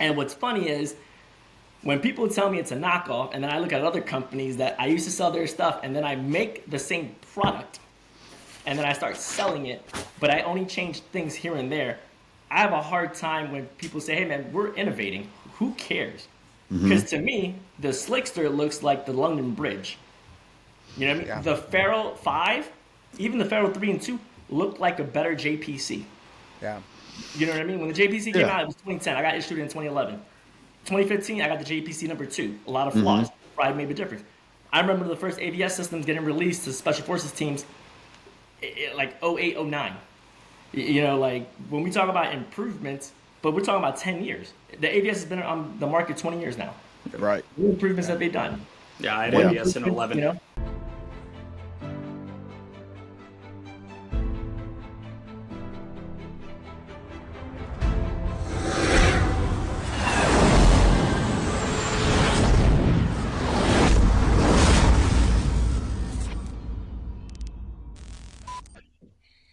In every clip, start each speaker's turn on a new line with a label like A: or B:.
A: And what's funny is when people tell me it's a knockoff, and then I look at other companies that I used to sell their stuff, and then I make the same product, and then I start selling it, but I only change things here and there. I have a hard time when people say, "Hey, man, we're innovating." Who cares? Because to me, the Slickster looks like the London Bridge. You know what I mean?
B: Yeah.
A: The Ferrell 5, even the Ferrell 3 and 2, looked like a better JPC.
B: Yeah.
A: You know what I mean? When the JPC came out, it was 2010. I got issued in 2011. 2015, I got the JPC number 2. A lot of flaws. Probably made a difference. I remember the first AVS systems getting released to Special Forces teams like 08, 09. You know, like when we talk about improvements, but we're talking about 10 years. The AVS has been on the market 20 years now.
C: Right.
A: What improvements have they done?
D: Yeah, I had AVS in 11.
A: You know?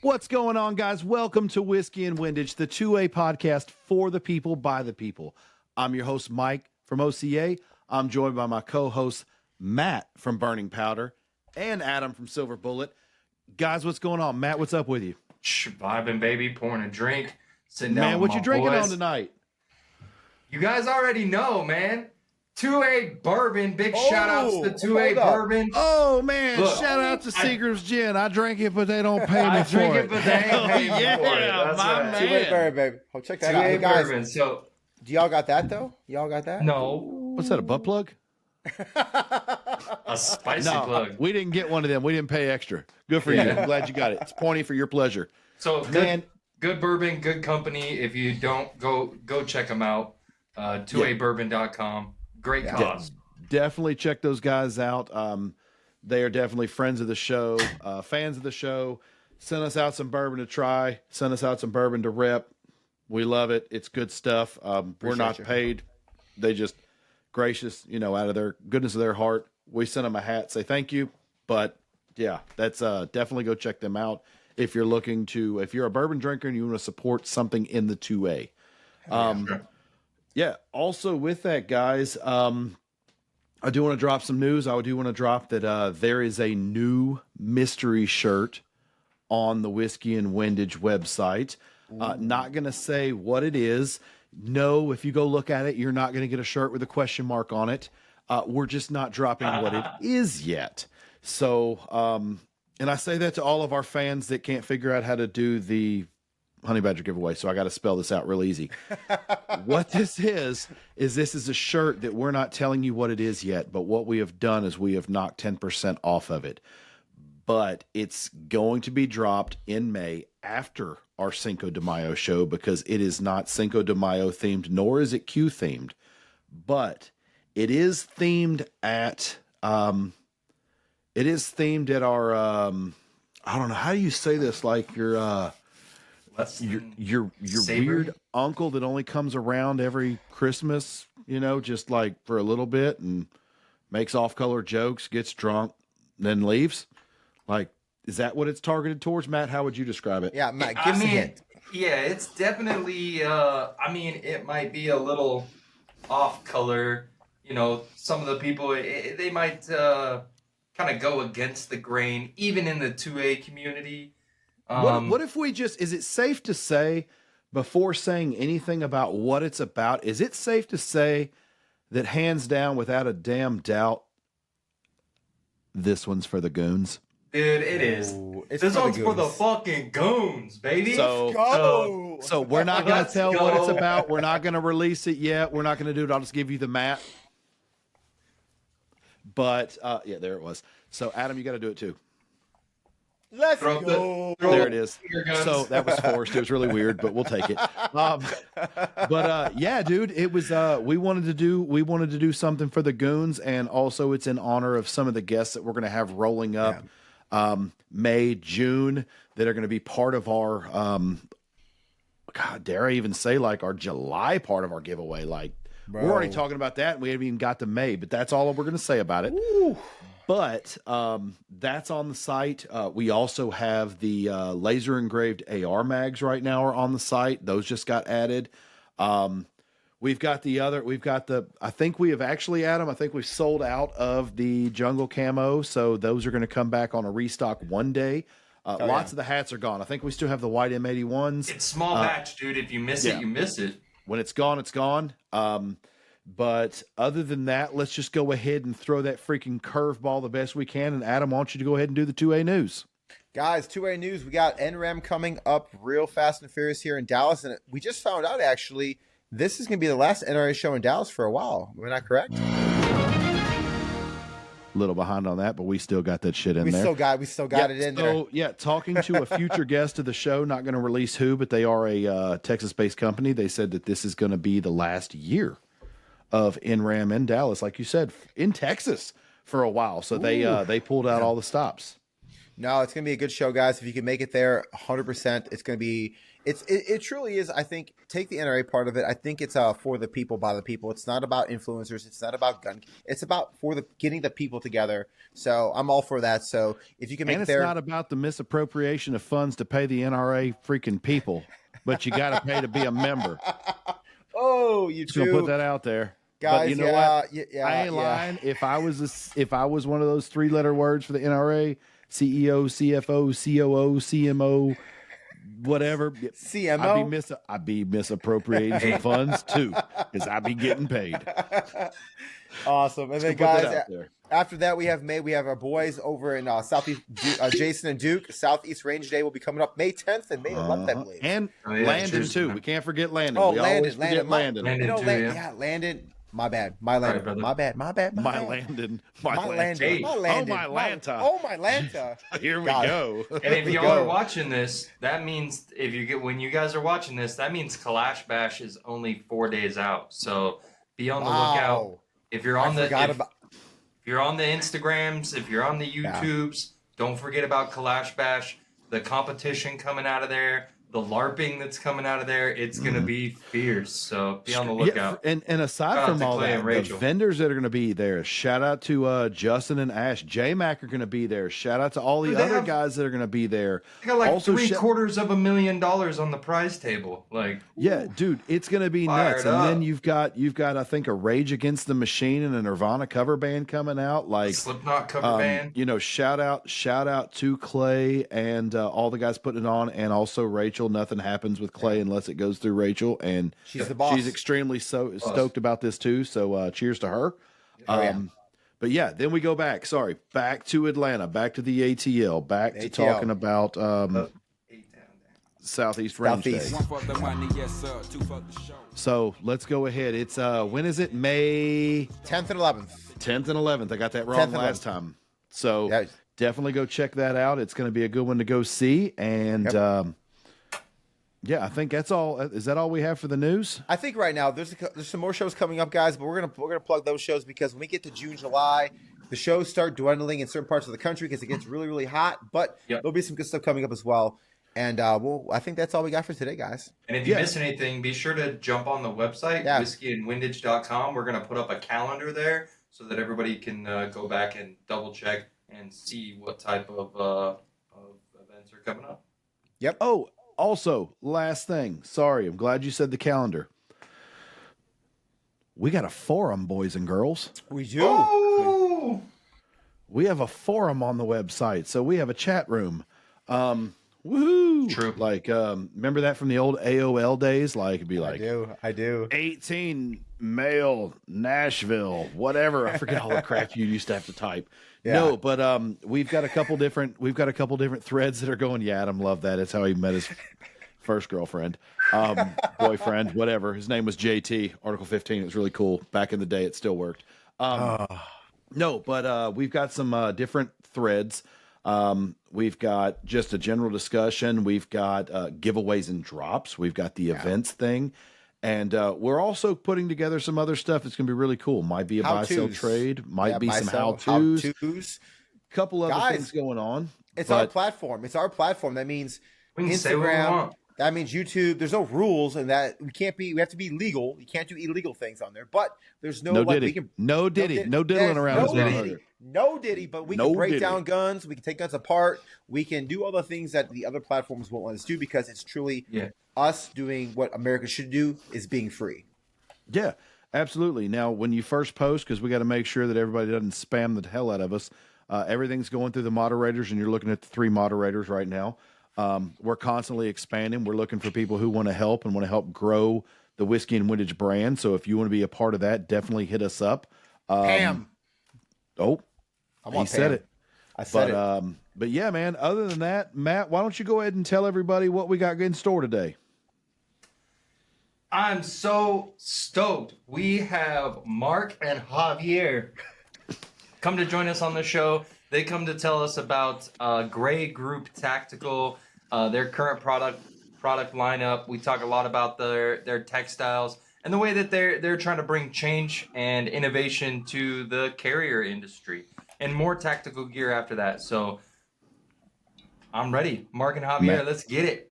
C: What's going on, guys? Welcome to Whiskey and Windage, the 2A podcast for the people, by the people. I'm your host, Mike from OCA. I'm joined by my co-host, Matt from Burning Powder, and Adam from Silver Bullet. Guys, what's going on? Matt, what's up with you?
E: Vibing, baby, pouring a drink, sitting down
C: Man,
E: with
C: what you
E: my
C: drinking
E: boys.
C: on tonight?
E: You guys already know, man. 2A bourbon. Big shout outs to 2A
B: hold up.
E: bourbon.
C: Oh, man,
E: Look,
C: shout out to Seagram's Gin. I drink it, but they don't pay me
E: I
C: for
E: drink
C: it.
E: it, but they ain't paying me
C: yeah,
E: for it. That's
C: my
E: right.
C: man.
B: 2A bourbon, baby. Oh, check that out.
E: 2A
B: Hey, guys,
E: bourbon. So,
B: do y'all got that, though? Y'all got that?
E: no,
C: What's that, a butt plug?
E: a spicy
C: No,
E: plug.
C: we didn't get one of them. We didn't pay extra. Good for you. I'm glad you got it. It's pointy for your pleasure.
E: So,
C: Man.
E: good bourbon, good company. If you don't, go check them out. 2abourbon.com. Great cause.
C: Definitely check those guys out. They are definitely friends of the show, fans of the show. Send us out some bourbon to try. Send us out some bourbon to rep. We love it. It's good stuff. We're not
B: you.
C: paid. They just gracious, out of their goodness of their heart. We sent them a hat, say thank you. But yeah, that's definitely go check them out if you're looking to. If you're a bourbon drinker and you want to support something in the 2A. Yeah. Also with that, guys. I do want to drop some news. I do want to drop that there is a new mystery shirt on the Whiskey and Windage website. Not going to say what it is. No, if you go look at it, you're not going to get a shirt with a question mark on it. We're just not dropping what it is yet. So, and I say that to all of our fans that can't figure out how to do the Honey Badger giveaway, so I got to spell this out real easy. What this is this is a shirt that we're not telling you what it is yet, but what we have done is we have knocked 10% off of it. But it's going to be dropped in May after our Cinco de Mayo show because it is not Cinco de Mayo themed, nor is it Q themed, but it is themed at our I don't know, how do you say this, like your weird uncle that only comes around every Christmas, just like for a little bit and makes off-color jokes, gets drunk, then leaves. Like, is that what it's targeted towards, Matt? How would you describe it?
B: Yeah, Matt, give us a hint.
E: Yeah, it's definitely, it might be a little off color. Some of the people, they might kind of go against the grain, even in the 2A community.
C: What if we is it safe to say, before saying anything about what it's about, is it safe to say that hands down, without a damn doubt, this one's for the goons?
E: Dude, it is.
B: It's
E: This
B: for the
E: one's for the
B: goons.
E: fucking goons, baby.
B: Go!
C: So we're not going to
E: Let's
C: tell what it's
E: go.
C: about. We're not going to release it yet. We're not going to do it. I'll just give you the map. But, yeah, there it was. So, Adam, you got to do it too.
B: Let's
E: Throw
B: go.
C: There it is.
E: finger guns.
C: So that was forced. It was really weird, but we'll take it. Yeah, dude, it was. We wanted to do something for the goons, and also it's in honor of some of the guests that we're going to have rolling up, May, June, that are going to be part of our. God, dare I even say, like, our July part of our giveaway? Like, we're already talking about that, and we haven't even got to May, but that's all we're going to say about it.
B: Ooh.
C: But that's on the site. We also have the laser engraved AR mags right now are on the site. Those just got added. We've got I think we have actually, Adam, I think we've sold out of the jungle camo. So those are going to come back on a restock one day. Lots of the hats are gone. I think we still have the white M81s.
E: It's small batch, dude. If you miss it, you miss it.
C: When it's gone, it's gone. But other than that, let's just go ahead and throw that freaking curveball the best we can. And Adam, I want you to go ahead and do the 2A news.
B: Guys, 2A news. We got NRAM coming up real fast and furious here in Dallas. And we just found out, actually, this is going to be the last NRA show in Dallas for a while. Am I not correct?
C: Little behind on that, but we still got that shit in there.
B: We still got it in there.
C: Yeah, talking to a future guest of the show, not going to release who, but they are a Texas-based company. They said that this is going to be the last year of NRAM in Dallas, like you said, in Texas for a while. So they pulled out all the stops.
B: No, it's going to be a good show, guys. If you can make it there, 100%, it's going to be. It truly is. I think take the NRA part of it. I think it's for the people by the people. It's not about influencers. It's not about gun. It's about getting the people together. So I'm all for that. So if you can make it there,
C: it's not about the misappropriation of funds to pay the NRA freaking people, but you got to pay to be a member.
B: Oh, you
C: just gonna put that out there,
B: guys.
C: But you know what? I ain't lying. If I was one of those 3-letter words for the NRA, CEO, CFO, COO, CMO. Whatever,
B: CMO,
C: I'd be misappropriating some funds too, because I'd be getting paid.
B: Awesome, and then guys, after that we have our boys over in Southeast. Jason and Duke, Southeast Range Day will be coming up May 10th and May 11th, I believe.
C: And Landon too. We can't forget Landon.
B: Oh,
C: we
B: Landon,
C: forget Landon.
B: Landon. My bad. My Landon. My bad.
C: My Landon.
B: My Landon. Oh, my Lanta.
C: Here we go.
E: And if y'all are watching this, that means when you guys are watching this, that means Kalash Bash is only 4 days out. So be on the lookout. If you're on if you're on the Instagrams, if you're on the YouTubes, don't forget about Kalash Bash. The competition coming out of there. The LARPing that's coming out of there, it's going to be fierce. So be on the lookout.
C: Yeah, and aside from all that, the vendors that are going to be there, shout out to Justin and Ash. J-Mac are going to be there. Shout out to all the other guys that are going to be there.
E: They got like also $750,000 on the prize table.
C: Yeah, dude, it's going to be nuts. And then you've got I think a Rage Against the Machine and a Nirvana cover band coming out. Like
E: Slipknot cover band.
C: You know, shout out to Clay and all the guys putting it on, and also Rachel. Nothing happens with Clay unless it goes through Rachel, and
B: she's the boss.
C: She's extremely stoked about this too. So cheers to her. But yeah, then we go back. Back to Atlanta, back to the ATL, back to talking about Southeast Range Day. So let's go ahead. It's when is it? May
B: 10th and 11th.
C: 10th and 11th. I got that wrong last time. So definitely go check that out. It's going to be a good one to go see. And yeah, I think that's all. Is that all we have for the news?
B: I think right now there's some more shows coming up, guys. But we're gonna plug those shows because when we get to June, July, the shows start dwindling in certain parts of the country because it gets really, really hot. But there'll be some good stuff coming up as well. And I think that's all we got for today, guys.
E: And if you miss anything, be sure to jump on the website, whiskeyandwindage.com. We're going to put up a calendar there so that everybody can go back and double check and see what type of events are coming up.
B: Yep.
C: Oh, also, last thing. Sorry, I'm glad you said the calendar. We got a forum, boys and girls.
B: We do.
E: Oh!
C: We have a forum on the website, so we have a chat room. Woohoo!
E: True.
C: Like, remember that from the old AOL days? Like, it'd be like,
B: I do.
C: 18 male Nashville, whatever. I forget all the crap you used to have to type. Yeah. No, but we've got a couple different threads that are going. Yeah, Adam loved that. It's how he met his first girlfriend, boyfriend, whatever. His name was JT. Article 15. It was really cool. Back in the day, it still worked. No, but we've got some different threads. We've got just a general discussion. We've got giveaways and drops. We've got the events thing. And we're also putting together some other stuff that's going to be really cool. Might be a buy-sell trade. Might be some how-tos. Couple other things going on.
B: It's our platform. That means
E: we can say what we want.
B: That means YouTube. There's no rules, and that we have to be legal. You can't do illegal things on there. But there's no
C: diddling around.
B: No Diddy, but we can break down guns. We can take guns apart. We can do all the things that the other platforms won't let us do because it's truly us doing what America should do, is being free.
C: Yeah, absolutely. Now, when you first post, because we got to make sure that everybody doesn't spam the hell out of us, everything's going through the moderators, and you're looking at the 3 moderators right now. We're constantly expanding. We're looking for people who want to help and want to help grow the Whiskey and Windage brand. So if you want to be a part of that, definitely hit us up.
B: Pam.
C: Oh,
B: I
C: he
B: want
C: said
B: Pam.
C: it.
B: I said
C: But yeah, man, other than that, Matt, why don't you go ahead and tell everybody what we got in store today?
E: I'm so stoked. We have Mark and Javier come to join us on the show. They come to tell us about Gray Group Tactical, their current product lineup. We talk a lot about their textiles and the way that they're trying to bring change and innovation to the carrier industry, and more tactical gear after that. So I'm ready. Mark and Javier,
C: Matt.
E: let's get it.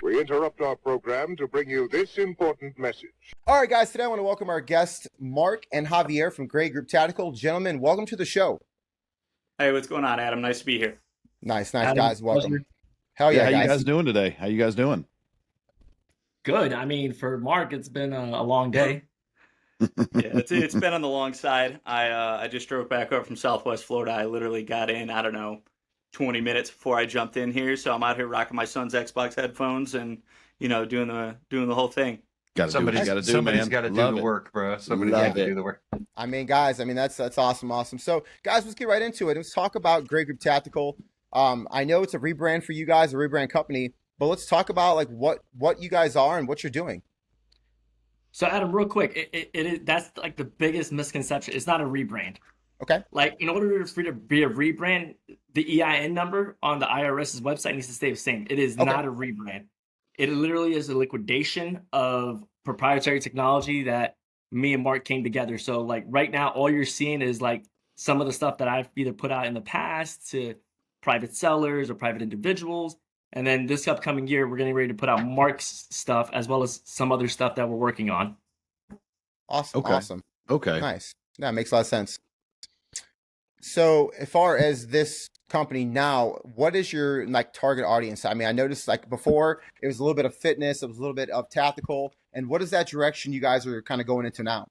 F: We interrupt our program to bring you this important message.
B: All right, guys. Today I want to welcome our guests, Mark and Javier from Gray Group Tactical. Gentlemen, welcome to the show.
D: Hey, what's going on, Adam? Nice to be here.
B: Nice,
A: Adam,
B: guys. Welcome.
A: pleasure.
B: Hell yeah,
C: how
B: guys.
C: you guys doing today? How you guys doing?
A: Good. I mean, for Mark, it's been a long day.
D: Yeah, it's been on the long side. I just drove back over from Southwest Florida. I literally got in, I don't know, 20 minutes before I jumped in here. So I'm out here rocking my son's Xbox headphones and, doing the whole thing.
C: Got to do what you got to do,
E: Somebody's
C: man.
E: got to do
C: Love
E: the
C: it.
E: work, bro. Somebody's
C: Love
E: got to
C: it.
E: do the work.
B: I mean, guys, that's awesome. So, guys, let's get right into it. Let's talk about Gray Group Tactical. I know it's a rebrand for you guys, a rebrand company, but let's talk about like what you guys are and what you're doing.
A: So, Adam, real quick, it is that's like the biggest misconception. It's not a rebrand.
B: Okay.
A: Like, in order for it to be a rebrand, the EIN number on the IRS's website needs to stay the same. It is
B: Okay.
A: not a rebrand. It literally is a liquidation of proprietary technology that me and Mark came together. So, like, right now, all you're seeing is like some of the stuff that I've either put out in the past to private sellers or private individuals. And then this upcoming year, we're getting ready to put out Mark's stuff as well as some other stuff that we're working on.
B: Awesome.
C: Okay.
B: Awesome.
C: Okay.
B: Nice. That makes a lot of sense. So, as far as this company now, what is your like target audience? I mean, I noticed like before it was a little bit of fitness, it was a little bit of tactical, and what is that direction you guys are kind of going into now?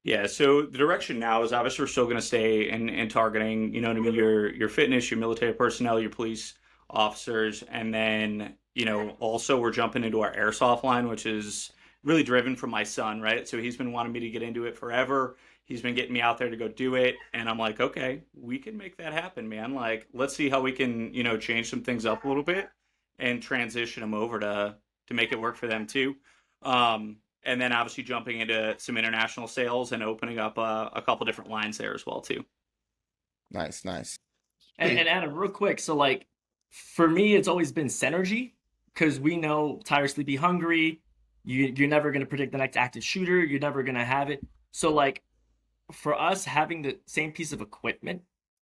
D: Yeah, so the direction now is obviously we're still going to stay in targeting, your fitness, your military personnel, your police officers, and then, also we're jumping into our airsoft line, which is really driven from my son, right? So he's been wanting me to get into it forever. He's been getting me out there to go do it, and I'm like, okay, we can make that happen, man. Like, let's see how we can, change some things up a little bit and transition them over to make it work for them too. And then obviously jumping into some international sales and opening up a couple different lines there as well too.
B: Nice.
A: And Adam, real quick, so like for me, it's always been synergy because we know Tire Sleepy Hungry. You're never going to predict the next active shooter. You're never going to have it. So like for us having the same piece of equipment,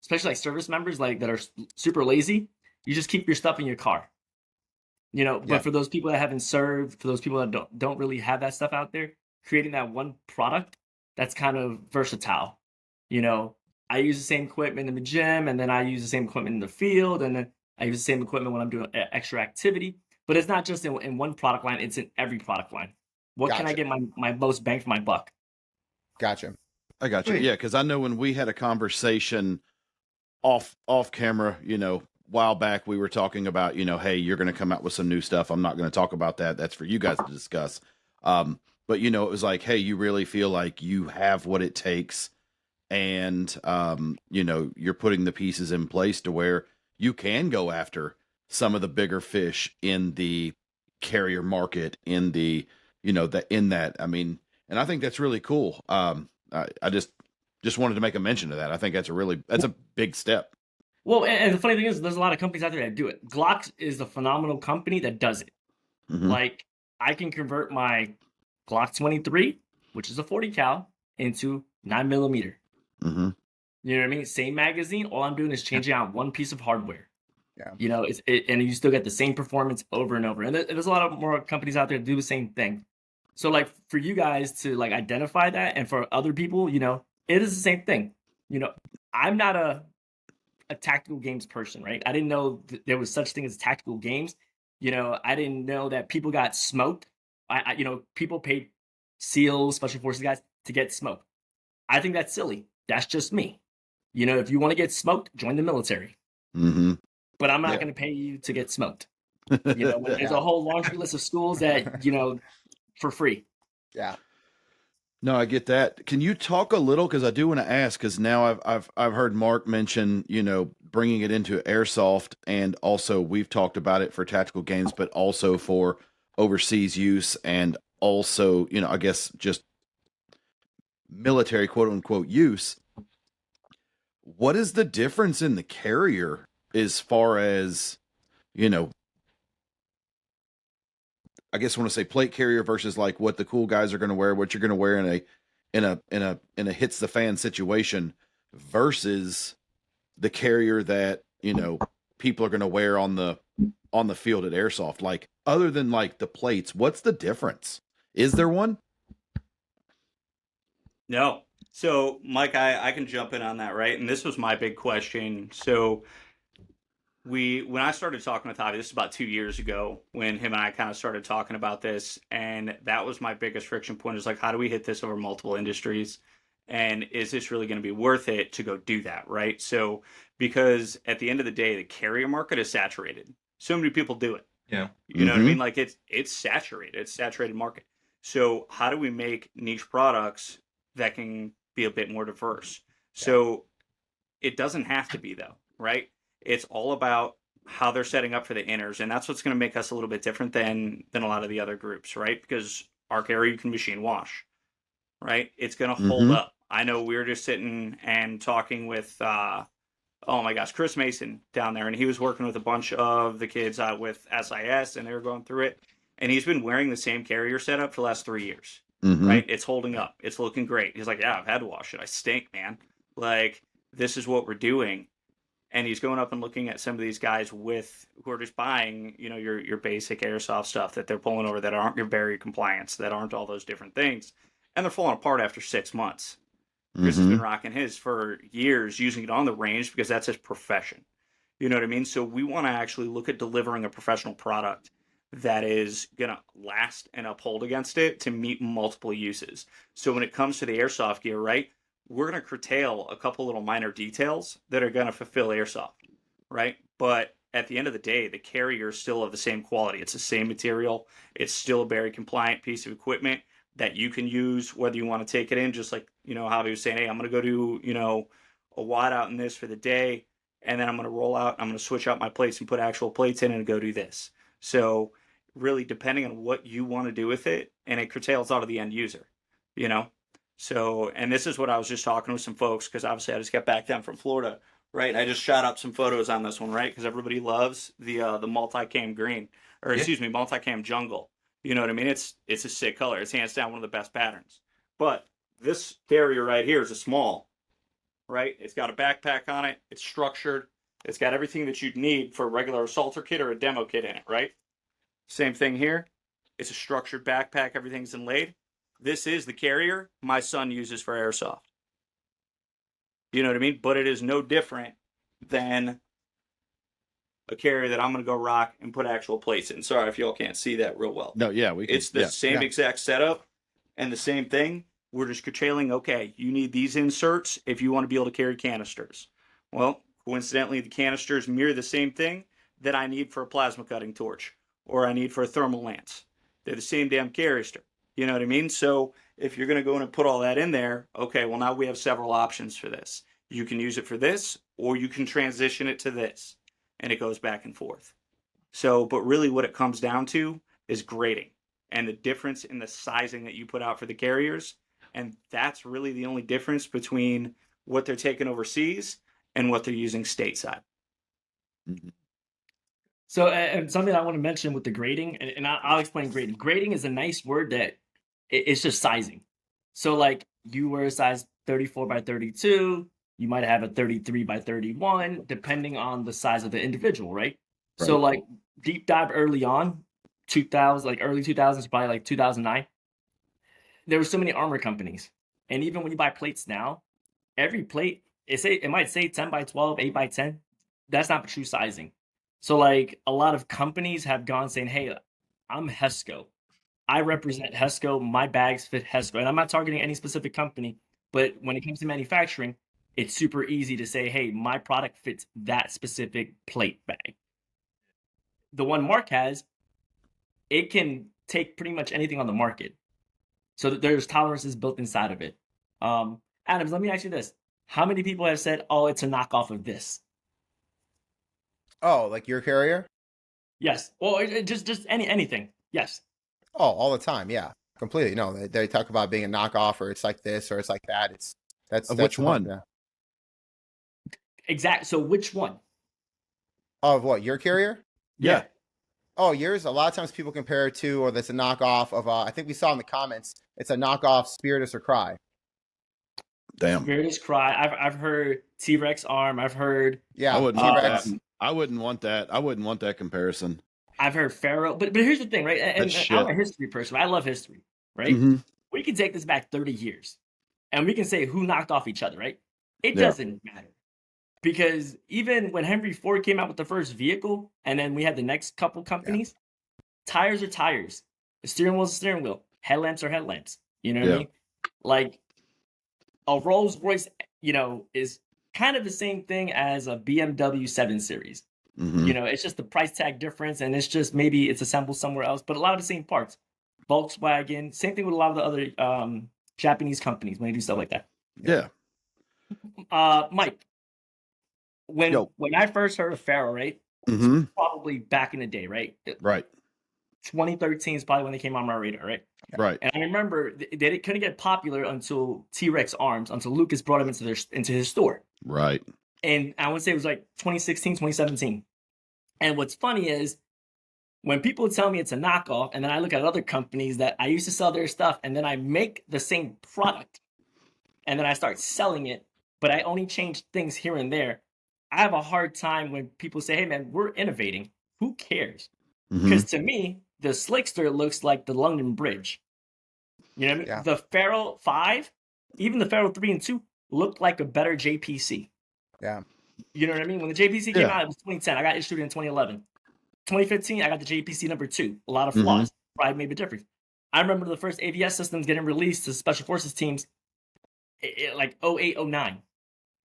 A: especially like service members like that are super lazy, you just keep your stuff in your car. But
B: Yeah.
A: for those people that haven't served, for those people that don't really have that stuff out there, creating that one product that's kind of versatile. I use the same equipment in the gym, and then I use the same equipment in the field, and then I use the same equipment when I'm doing extra activity. But it's not just in one product line; it's in every product line. What can I
B: Gotcha.
A: get my most bang for my buck?
B: Gotcha.
C: I got you.
E: Wait.
C: Yeah, because I know when we had a conversation off camera, while back, we were talking about, hey, you're going to come out with some new stuff. I'm not going to talk about that. That's for you guys to discuss. But it was like, hey, you really feel like you have what it takes, and you're putting the pieces in place to where you can go after some of the bigger fish in the carrier market, in the I mean, and I think that's really cool. I just wanted to make a mention of that. I think that's a big step.
A: Well, and the funny thing is, there's a lot of companies out there that do it. Glock is a phenomenal company that does it.
C: Mhm.
A: Like, I can convert my Glock 23, which is a 40 cal, into 9mm.
C: Mm-hmm.
A: You know what I mean? Same magazine. All I'm doing is changing out one piece of hardware.
B: Yeah.
A: And you still get the same performance over and over. And there's a lot of more companies out there that do the same thing. So, like, for you guys to like identify that, and for other people, it is the same thing. I'm not a tactical games person, right? I didn't know there was such thing as tactical games. I didn't know that people got smoked People paid SEALs, Special Forces guys to get smoked. I think that's silly. That's just me. If you want to get smoked, join the military.
C: Mm-hmm.
A: But I'm not
C: Yeah.
A: going to pay you to get smoked. When there's
B: Yeah.
A: a whole laundry list of schools that, for free.
B: Yeah.
C: No, I get that. Can you talk a little? Because I do want to ask. Because now I've heard Mark mention, bringing it into airsoft, and also we've talked about it for tactical games, but also for overseas use, and also, I guess just military quote unquote use. What is the difference in the carrier as far as, I guess I want to say plate carrier versus like what the cool guys are going to wear, what you're going to wear in a hits the fan situation versus the carrier that, people are going to wear on the field at airsoft. Like, other than like the plates, what's the difference? Is there one?
D: No. So, Mike, I can jump in on that, right? And this was my big question. So, when I started talking with Javi, this is about 2 years ago when him and I kind of started talking about this, and that was my biggest friction point is like, how do we hit this over multiple industries? And is this really going to be worth it to go do that, right? So, because at the end of the day, the carrier market is saturated. So many people do it.
E: Yeah.
D: You know what I
C: Mhm.
D: mean? Like it's saturated. It's saturated market. So how do we make niche products that can be a bit more diverse? So it doesn't have to be though, right? It's all about how they're setting up for the inners, and that's what's going to make us a little bit different than a lot of the other groups, right? Because our carrier you can machine wash, right? It's going to hold
C: Mhm.
D: up. I know we were just sitting and talking with oh my gosh, Chris Mason down there, and he was working with a bunch of the kids with SIS, and they were going through it. And he's been wearing the same carrier setup for the last 3 years,
C: Mhm.
D: right? It's holding up. It's looking great. He's like, yeah, I've had to wash it. I stink, man. Like, this is what we're doing. And he's going up and looking at some of these guys who are just buying, your basic airsoft stuff that they're pulling over that aren't your barrier compliance, that aren't all those different things, and they're falling apart after 6 months. Chris has been
C: Mhm.
D: rocking his for years, using it on the range because that's his profession. You know what I mean? So we want to actually look at delivering a professional product that is going to last and uphold against it to meet multiple uses. So when it comes to the airsoft gear, right, we're going to curtail a couple little minor details that are going to fulfill airsoft, right? But at the end of the day, the carrier is still of the same quality. It's the same material. It's still a very compliant piece of equipment that you can use whether you want to take it in, just like, Javi was saying, hey, I'm going to go do, a wad out in this for the day, and then I'm going to roll out, I'm going to switch out my plates and put actual plates in and go do this. So really depending on what you want to do with it, and it curtails out of the end user, you know? So, and this is what I was just talking with some folks, because obviously I just got back down from Florida, right? I just shot up some photos on this one, right? Because everybody loves the multicam green, or
E: Yeah.
D: excuse me, multicam jungle. You know what I mean? It's a sick color. It's hands down one of the best patterns. But this carrier right here is a small, right? It's got a backpack on it. It's structured. It's got everything that you'd need for a regular assaulter kit or a demo kit in it, right? Same thing here. It's a structured backpack. Everything's inlaid. This is the carrier my son uses for airsoft. You know what I mean? But it is no different than a carrier that I'm going to go rock and put actual plates in. Sorry if y'all can't see that real well.
C: No, yeah, we can.
D: It's the
C: yeah.
D: same exact setup and the same thing. We're just curtailing, okay, you need these inserts if you want to be able to carry canisters. Well, coincidentally, the canisters mirror the same thing that I need for a plasma cutting torch or I need for a thermal lance. They're the same damn canister. You know what I mean? So if you're going to go in and put all that in there, okay, well, now we have several options for this. You can use it for this, or you can transition it to this, and it goes back and forth. So, but really what it comes down to is grading and the difference in the sizing that you put out for the carriers. And that's really the only difference between what they're taking overseas and what they're using stateside.
C: Mhm.
A: So, and something I want to mention with the grading, and I'll explain grading. Grading is a nice word that it's just sizing. So, like, you wear a size 34 by 32, you might have a 33 by 31, depending on the size of the individual, right? So,
C: Right.
A: like, deep dive early on, 2000, like early 2000s, probably like 2009, there were so many armor companies. And even when you buy plates now, every plate, it might say 10 by 12, 8 by 10. That's not the true sizing. So, like, a lot of companies have gone saying, hey, I'm HESCO. I represent Hesco. My bags fit Hesco, and I'm not targeting any specific company. But when it comes to manufacturing, it's super easy to say, "Hey, my product fits that specific plate bag." The one Mark has, it can take pretty much anything on the market, so there's tolerances built inside of it. Adams, let me ask you this: how many people have said, "Oh, it's a knockoff of this"?
B: Oh, like your carrier?
A: Yes. Well, just anything. Yes.
B: Oh, all the time. Yeah, completely. No, they talk about being a knockoff, or it's like this, or it's like that. That's
C: Of which one?
B: Yeah.
A: Exact. So which one?
B: Of what, your carrier?
C: Yeah.
B: Oh, yours. A lot of times people compare it to, or that's a knockoff of. I think we saw in the comments. It's a knockoff Spiritus or Cry.
C: Damn.
A: Spiritus Cry. I've heard T-Rex Arm. I've heard.
B: Yeah,
C: I wouldn't want
B: T-Rex.
C: that. I wouldn't want that. I wouldn't want that comparison.
A: I've heard Pharaoh. But here's the thing, right? And
C: That's
A: I'm a
C: shit.
A: history person. I love history, right?
C: Mhm.
A: We can take this back 30 years, and we can say who knocked off each other, right? It
C: Yeah.
A: doesn't matter. Because even when Henry Ford came out with the first vehicle, and then we had the next couple companies, tires are tires, the steering wheel's a steering wheel, headlamps are headlamps. You know what I
C: Yeah.
A: mean? Like a Rolls Royce, is kind of the same thing as a BMW 7 Series.
C: Mhm.
A: It's just the price tag difference, and it's just maybe it's assembled somewhere else, but a lot of the same parts. Volkswagen, same thing with a lot of the other Japanese companies when they do stuff like that.
C: Yeah.
A: Mike, when
C: Yo.
A: when I first heard of Pharaoh, right?
C: Mhm.
A: Probably back in the day, right?
C: Right.
A: 2013 is probably when they came on my radar, right?
C: Right.
A: And I remember they couldn't get popular until T-Rex Arms, until Lucas brought them into his store.
C: Right.
A: And I would say it was like 2016, 2017. And what's funny is when people tell me it's a knockoff, and then I look at other companies that I used to sell their stuff, and then I make the same product, and then I start selling it, but I only change things here and there. I have a hard time when people say, "Hey, man, we're innovating." Who cares?
C: Mhm.
A: Because to me, the Slickster looks like the London Bridge. You know what I mean?
B: Yeah.
A: The Pharaoh 5, even the Pharaoh 3 and 2 looked like a better JPC.
B: Yeah.
A: You know what I mean? When the JPC came
C: Yeah.
A: out, it was 2010. I got issued in 2011. 2015, I got the JPC number 2. A lot of
C: Mhm.
A: flaws. Probably made a difference. I remember the first AVS systems getting released to special forces teams like 08, 09.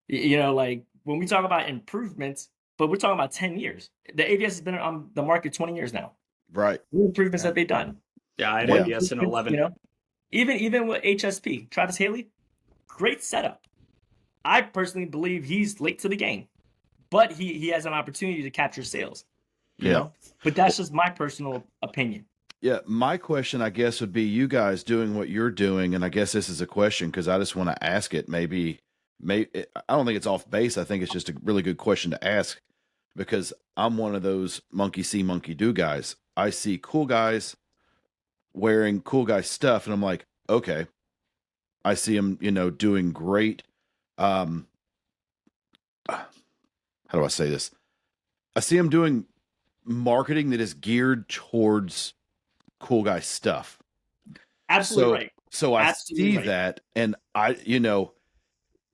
A: Like when we talk about improvements, but we're talking about 10 years. The AVS has been on the market 20 years now.
C: Right.
A: What improvements
B: Yeah.
A: have they done?
D: Yeah, I had
C: Yeah.
D: ABS in 11.
A: Even with HSP, Travis Haley, great setup. I personally believe he's late to the game, but he has an opportunity to capture sales. You
C: Yeah.
A: know? But that's just my personal opinion.
C: Yeah, my question, I guess, would be you guys doing what you're doing, and I guess this is a question because I just want to ask it. Maybe I don't think it's off base. I think it's just a really good question to ask because I'm one of those monkey see, monkey do guys. I see cool guys wearing cool guy stuff, and I'm like, okay. I see them, doing great. How do I say this? I see them doing marketing that is geared towards cool guy stuff.
A: Absolutely right.
C: So I
A: Absolutely
C: see
A: right.
C: that, and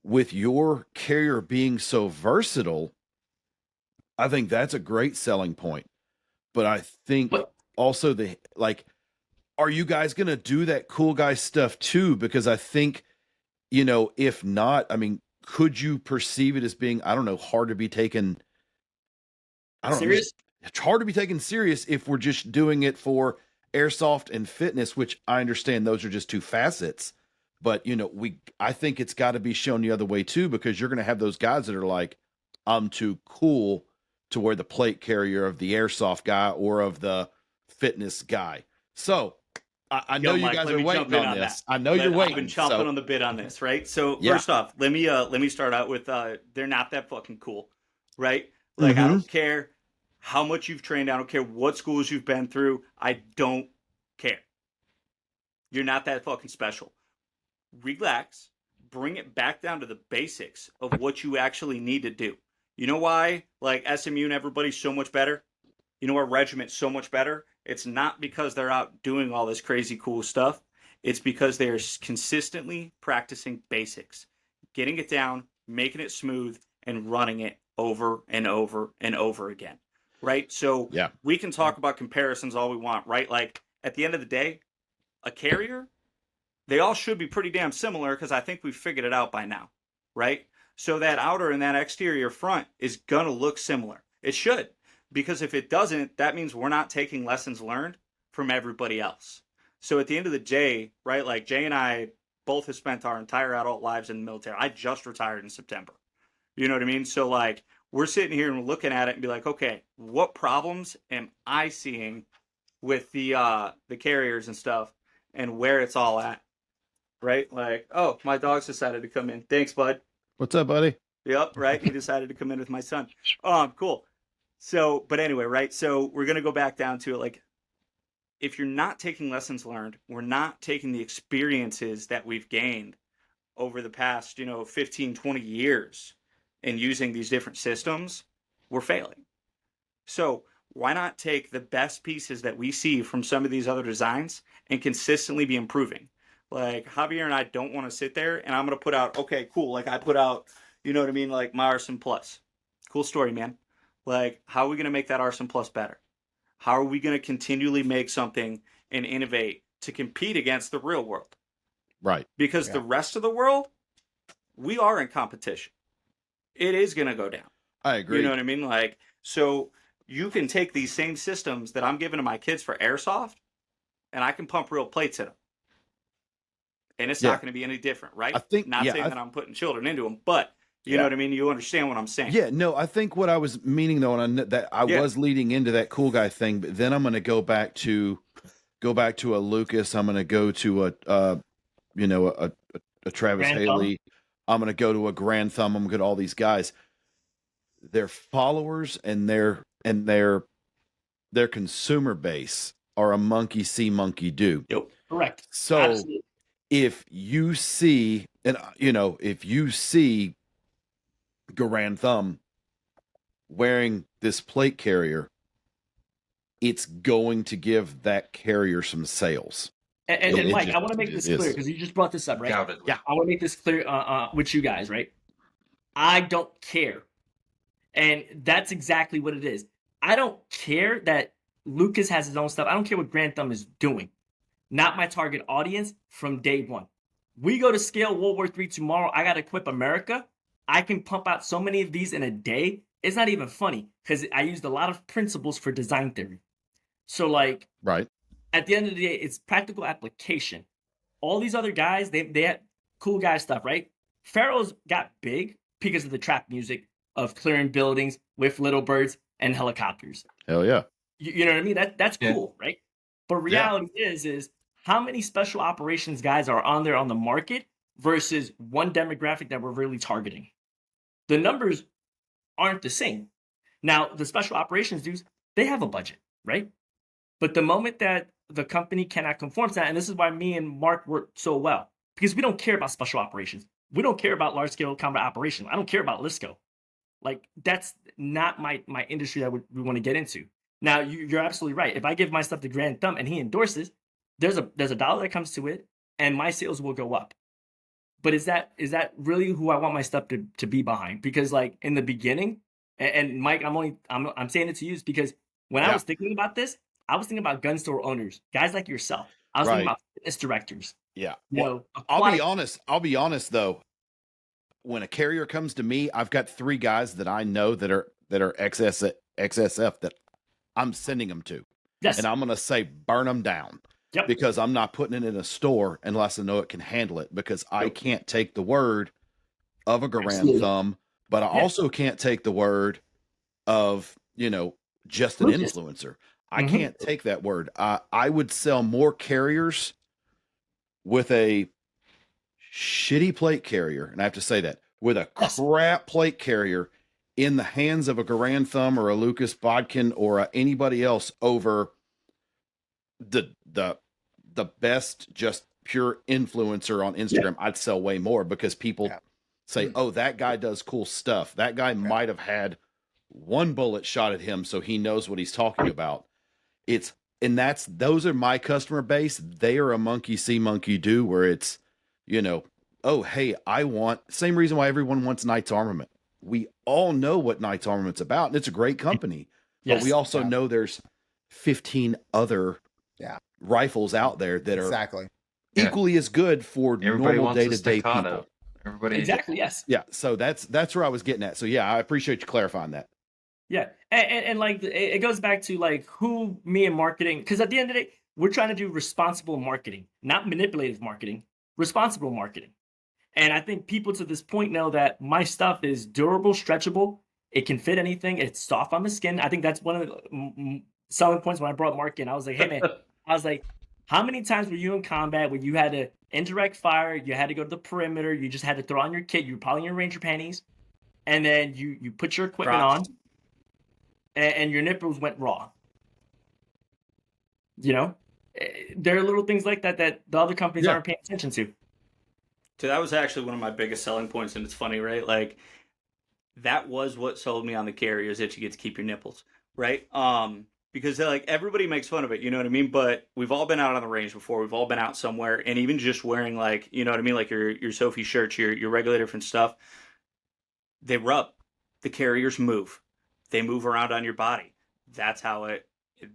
C: with your carrier being so versatile, I think that's a great selling point. But I think
A: But-
C: also are you guys going to do that cool guy stuff too? Because I think, if not, I mean, could you perceive it as being, I don't know, hard to be taken? I don't know.
A: Serious?
C: It's hard to be taken serious if we're just doing it for airsoft and fitness, which I understand those are just two facets. But I think it's got to be shown the other way too, because you're going to have those guys that are like, I'm too cool to wear the plate carrier of the airsoft guy or of the fitness guy. So I know
D: Yo,
C: you
D: Mike,
C: guys
D: let
C: are
D: me jump
C: waiting
D: in
C: on
D: on
C: this.
D: that.
C: I know you're waiting.
D: I've been chomping
C: so,
D: on the bit on this, right? So
C: Yeah.
D: first off, let me start out with they're not that fucking cool, right? Like I
C: Mhm.
D: don't care how much you've trained, I don't care what schools you've been through, I don't care. You're not that fucking special. Relax, bring it back down to the basics of what you actually need to do. You know why like SMU and everybody's so much better? You know our regiment's so much better? It's not because they're out doing all this crazy cool stuff. It's because they're consistently practicing basics, getting it down, making it smooth, and running it over and over and over again. Right? So
C: Yeah.
D: we can talk about comparisons all we want, right? Like at the end of the day, a carrier, they all should be pretty damn similar because I think we've figured it out by now, right? So that outer and that exterior front is going to look similar. It should, because if it doesn't, that means we're not taking lessons learned from everybody else. So at the end of the day, right, like Jay and I both have spent our entire adult lives in the military. I just retired in September. You know what I mean? So like we're sitting here and we're looking at it and be like, okay, what problems am I seeing with the carriers and stuff and where it's all at? Right? Like, oh, my dog's decided to come in. Thanks, bud.
C: What's up, buddy?
D: Yep, right. He decided to come in with my son. Cool. So, but anyway, right? So we're going to go back down to it. Like, if you're not taking lessons learned, we're not taking the experiences that we've gained over the past, 15, 20 years and using these different systems, we're failing. So why not take the best pieces that we see from some of these other designs and consistently be improving? Like Javier and I don't want to sit there and I'm going to put out, okay, cool. Like I put out, you know what I mean? Like my Arson Plus. Cool story, man. Like how are we going to make that Arson Plus better? How are we going to continually make something and innovate to compete against the real world?
C: Right.
D: Because the rest of the world, we are in competition. It is going to go down.
C: I agree.
D: You know what I mean? Like, so you can take these same systems that I'm giving to my kids for airsoft and I can pump real plates in them. And it's not going to be any different, right?
C: I think,
D: not saying that I'm putting children into them, but you know what I mean? You understand what I'm saying.
C: Yeah, no, I think what I was meaning though, and I was leading into that cool guy thing, but then I'm going to go back to a Lucas. I'm going to go to a Travis
A: Grand
C: Haley. I'm going to go to a Grand Thumb. I'm going to go to all these guys. Their followers and their consumer base are a monkey see, monkey do.
A: Yep. Correct.
C: So
A: Absolutely.
C: if you see Grand Thumb wearing this plate carrier, it's going to give that carrier some sales.
A: And Mike, I want to make this clear because you just brought this up, right?
E: Yeah.
A: I want to make this clear with you guys, right? I don't care. And that's exactly what it is. I don't care that Lucas has his own stuff. I don't care what Grand Thumb is doing. Not my target audience from day one. We go to scale World War III tomorrow. I got to equip America. I can pump out so many of these in a day. It's not even funny because I used a lot of principles for design theory. So like,
C: Right.
A: at the end of the day, it's practical application. All these other guys, they had cool guy stuff, right? Pharaoh's got big because of the trap music of clearing buildings with little birds and helicopters.
C: Hell yeah.
A: You know what I mean? That's cool, right? But reality is how many special operations guys are on there on the market versus one demographic that we're really targeting? The numbers aren't the same. Now, the special operations dudes, they have a budget, right? But the moment that the company cannot conform to that, and this is why me and Mark work so well, because we don't care about special operations. We don't care about large-scale combat operations. I don't care about LISCO. Like, that's not my industry that we want to get into. Now, you're absolutely right. If I give my stuff to Grand Thumb and he endorses, there's a dollar that comes to it, and my sales will go up. But is that really who I want my stuff to be behind? Because like in the beginning, and Mike, I'm saying it to you because when I was thinking about this, I was thinking about gun store owners, guys like yourself. I was thinking about fitness directors.
C: Yeah.
A: I'll
C: be honest though. When a carrier comes to me, I've got 3 guys that I know that are XSF that I'm sending them to.
A: Yes.
C: And I'm going to say burn them down.
A: Yep.
C: Because I'm not putting it in a store unless I know it can handle it, because I can't take the word of a Grand Thumb, but I also can't take the word of, just an influencer. I can't take that word. I would sell more carriers with a shitty plate carrier, and I have to say that, with a crap plate carrier in the hands of a Grand Thumb or a Lucas Bodkin or anybody else over the best just pure influencer on Instagram. I'd sell way more because people say, oh, that guy does cool stuff. That guy might have had one bullet shot at him, so he knows what he's talking about. Those are my customer base. They are a monkey see, monkey do, where it's, oh, hey, same reason why everyone wants Knight's Armament. We all know what Knight's Armament's about, and it's a great company. But we also know there's 15 other rifles out there that are
B: Exactly.
E: Yeah.
C: equally as good for
E: Everybody
C: normal
E: wants a
C: day-to-day
E: staccato.
C: people.
E: Everybody.
A: Exactly. Yes.
C: Yeah, so that's where I was getting at. So yeah, I appreciate you clarifying that.
A: Yeah, and like it goes back to like who me and marketing, because at the end of the day, we're trying to do responsible marketing, not manipulative marketing, responsible marketing. And I think people to this point know that my stuff is durable, stretchable. It can fit anything. It's soft on the skin. I think that's one of the selling points when I brought Mark in. I was like, hey man, I was like, how many times were you in combat where you had to indirect fire, you had to go to the perimeter, you just had to throw on your kit, you were probably in your ranger panties, and then you put your equipment
D: Props.
A: on, and your nipples went raw. You know, there are little things like that that the other companies
C: Yeah.
A: aren't paying attention to.
D: So that was actually one of my biggest selling points, and it's funny, right? Like that was what sold me on the carrier is that you get to keep your nipples, right? Because like everybody makes fun of it, you know what I mean? But we've all been out on the range before. We've all been out somewhere, and even just wearing like, you know what I mean, like your Sophie shirts, your regular different stuff, they rub. The carriers move. They move around on your body. That's how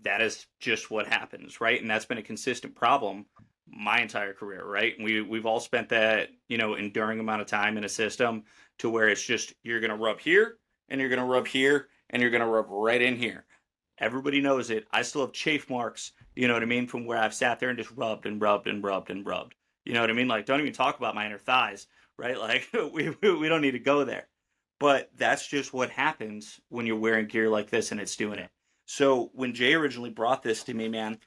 D: that is just what happens, right? And that's been a consistent problem my entire career, right? We've all spent that, enduring amount of time in a system to where it's just you're gonna rub here and you're gonna rub here and you're gonna rub right in here. Everybody knows it. I still have chafe marks, you know what I mean, from where I've sat there and just rubbed and rubbed and rubbed and rubbed. You know what I mean? Like, don't even talk about my inner thighs, right? Like, we don't need to go there. But that's just what happens when you're wearing gear like this and it's doing it. So when Jay originally brought this to me, man,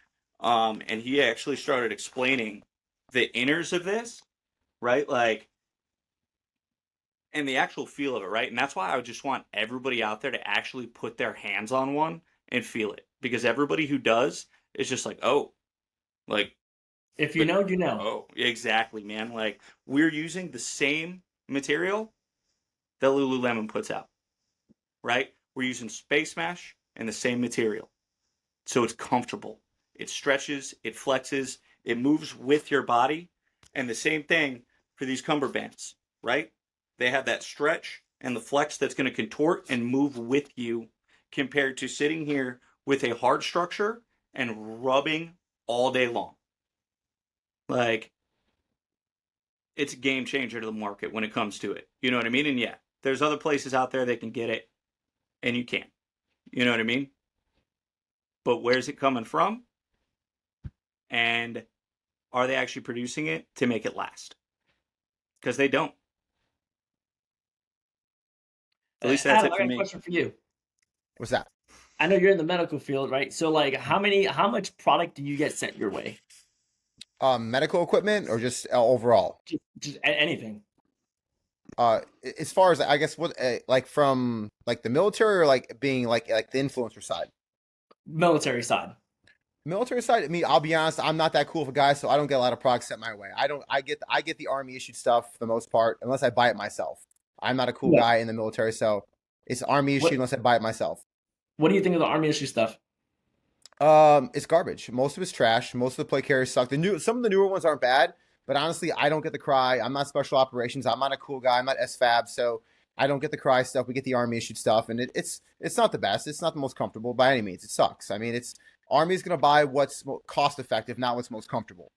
D: and he actually started explaining the inners of this, right? Like, and the actual feel of it, right? And that's why I would just want everybody out there to actually put their hands on one and feel it. Because everybody who does is just like, oh, like,
A: If you know, you know.
D: oh, exactly, man. Like, we're using the same material that Lululemon puts out, right? We're using Space Mesh and the same material. So it's comfortable. It stretches, it flexes, it moves with your body. And the same thing for these cummerbunds, right? They have that stretch and the flex that's going to contort and move with you compared to sitting here with a hard structure and rubbing all day long. Like, it's a game changer to the market when it comes to it. You know what I mean? And yeah, there's other places out there that can get it, and you can't. You know what I mean? But where's it coming from? And are they actually producing it to make it last? Because they don't. At least that's
A: Adam,
D: it
A: I
D: for
A: got a
D: me.
A: question for you.
B: What's that?
A: I know you're in the medical field, right? So, like, how much product do you get sent your way?
B: Medical equipment or just overall?
A: Just anything.
B: As far as I guess what like from like the military or like being like the influencer side.
A: Military side.
B: Military side, I mean, I'll be honest, I'm not that cool of a guy, so I don't get a lot of products sent my way. I get the army issued stuff for the most part, unless I buy it myself. I'm not a cool
A: Yeah.
B: guy in the military, so it's army issued unless I buy it myself.
A: What do you think of the army issue stuff?
B: It's garbage. Most of it's trash. Most of the play carriers suck. Some of the newer ones aren't bad, but honestly, I don't get the cry. I'm not special operations. I'm not a cool guy. I'm not SFAB, so I don't get the cry stuff. We get the army issued stuff, and it's not the best. It's not the most comfortable by any means. It sucks. I mean, Army's gonna buy what's cost effective, not what's most comfortable.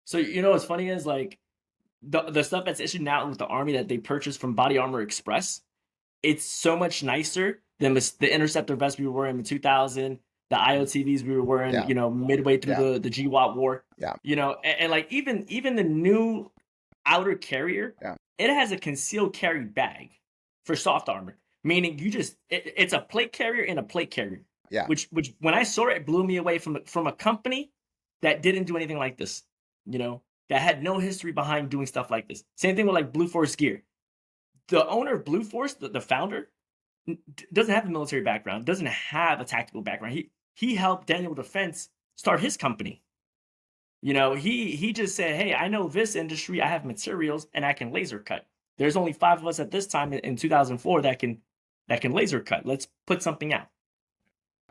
A: So you know what's funny is like the stuff that's issued now with the army that they purchased from Body Armor Express, it's so much nicer than the Interceptor vest we were wearing in 2000, the IOTVs we were wearing,
B: Yeah.
A: midway through the GWAT war.
B: Yeah.
A: And like even the new outer carrier, it has a concealed carry bag for soft armor, meaning it's a plate carrier in a plate carrier.
B: Yeah.
A: Which when I saw it blew me away from a company that didn't do anything like this, that had no history behind doing stuff like this. Same thing with like Blue Force gear. The owner of Blue Force, the founder, doesn't have a military background, doesn't have a tactical background. He helped Daniel Defense start his company. He just said, hey, I know this industry, I have materials, and I can laser cut. There's only 5 of us at this time in 2004 that can laser cut. Let's put something out.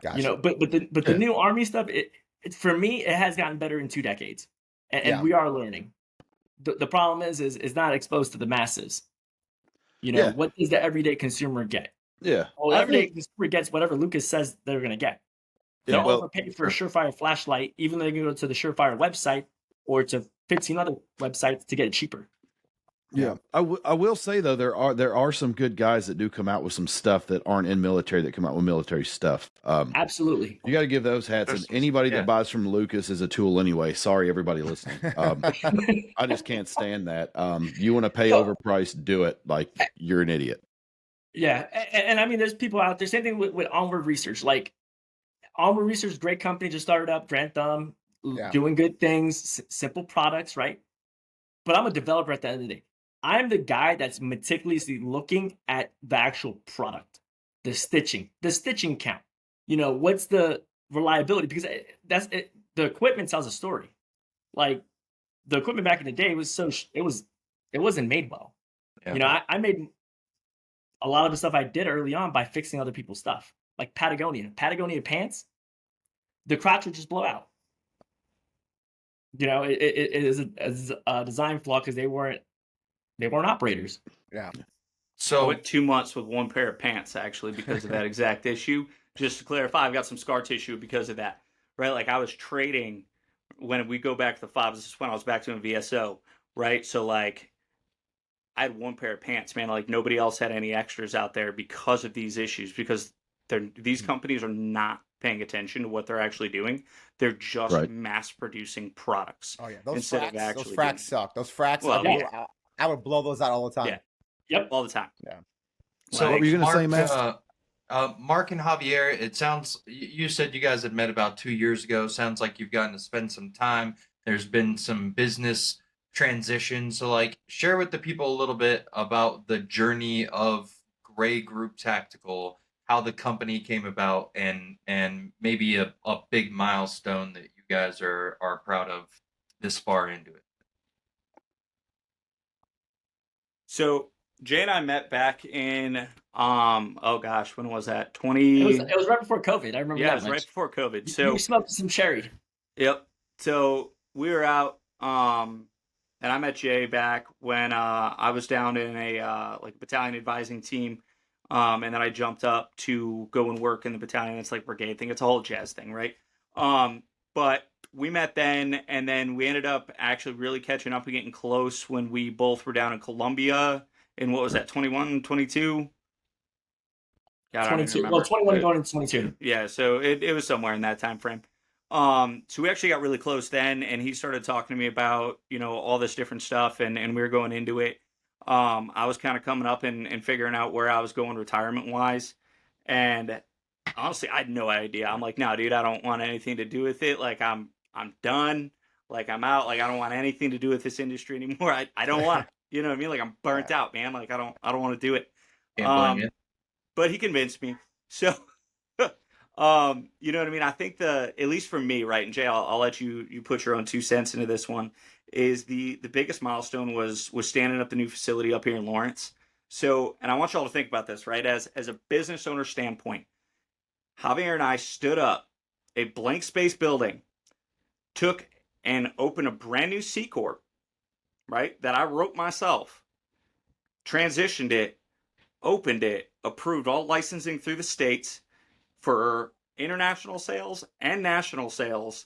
B: Gotcha.
A: But the new army stuff, it for me, it has gotten better in 2 decades, and we are learning. The problem is it's not exposed to the masses. What does the everyday consumer get?
C: Yeah.
A: Well, everyday consumer gets whatever Lucas says they're going to get. They'll
C: well,
A: overpay for a Surefire flashlight, even though they can go to the Surefire website or to 15 other websites to get it cheaper.
C: yeah. I will say though, there are some good guys that do come out with some stuff that aren't in military that come out with military stuff.
A: Absolutely.
C: You got to give those hats, and anybody that buys from Lucas is a tool anyway. Sorry, everybody listening. I just can't stand that. You want to pay overpriced, do it. Like, you're an idiot.
A: Yeah, and I mean, there's people out there. Same thing with Onward Research. Like, Onward Research, great company, just started up, Grant Thumb, doing good things, simple products, right? But I'm a developer at the end of the day. I'm the guy that's meticulously looking at the actual product, the stitching count. What's the reliability? Because that's it. The equipment tells a story. Like, the equipment back in the day was it wasn't made well.
E: Yeah.
A: I made a lot of the stuff I did early on by fixing other people's stuff, like Patagonia pants. The crotch would just blow out. It is a design flaw because they weren't operators.
B: Yeah.
D: I
E: So
D: went 2 months with one pair of pants actually because of that exact issue. Just to clarify, I've got some scar tissue because of that, right? Like, I was trading when we go back to the FOBs. This is when I was back doing VSO, right? So, like, I had one pair of pants, man. Like, nobody else had any extras out there because of these issues, because these companies are not paying attention to what they're actually doing. They're just mass producing products.
B: Oh yeah, those
D: instead of
B: fracks,
D: actually
B: those fracks
D: doing-
B: suck. Those fracks,
D: Well,
B: I would blow those out all the time.
D: Yeah.
A: Yep.
D: all the time.
B: Yeah.
E: So
C: What were you gonna say,
E: Mark,
C: Matt?
E: Mark and Javier, it sounds, you said you guys had met about 2 years ago. Sounds like you've gotten to spend some time. There's been some business transition. So, like, share with the people a little bit about the journey of Gray Group Tactical, how the company came about, and maybe a big milestone that you guys are proud of this far into it.
D: So Jay and I met back in oh gosh, when was that? 20
A: It was right before COVID. I remember
D: Yeah,
A: that
D: it was
A: much.
D: right before COVID.
A: You
D: So
A: smoked some cherry.
D: yep. So we were out and I met Jay back when I was down in a like battalion advising team. And then I jumped up to go and work in the battalion. It's like brigade thing. It's a whole jazz thing, right? But we met then, and then we ended up actually really catching up and getting close when we both were down in Colombia in, what was that, 21, 22? God, I don't even
A: 22.
D: remember.
A: Well, 21 going into 22.
D: Yeah, so it was somewhere in that time frame. So we actually got really close then, and he started talking to me about, all this different stuff, and we were going into it. I was kind of coming up and figuring out where I was going retirement wise. And honestly, I had no idea. I'm like, no, dude, I don't want anything to do with it. Like, I'm done. Like, I'm out. Like, I don't want anything to do with this industry anymore. I don't want it. You know what I mean? Like, I'm burnt out, man. Like, I don't want to do it.
E: Can't blame you.
D: But he convinced me. So, you know what I mean? I think at least for me, right, and Jay, I'll let you put your own 2 cents into this one, is the biggest milestone was standing up the new facility up here in Lawrence. So, and I want y'all to think about this, right? As a business owner standpoint, Javier and I stood up a blank space building, took and opened a brand new C Corp, right, that I wrote myself, transitioned it, opened it, approved all licensing through the states for international sales and national sales,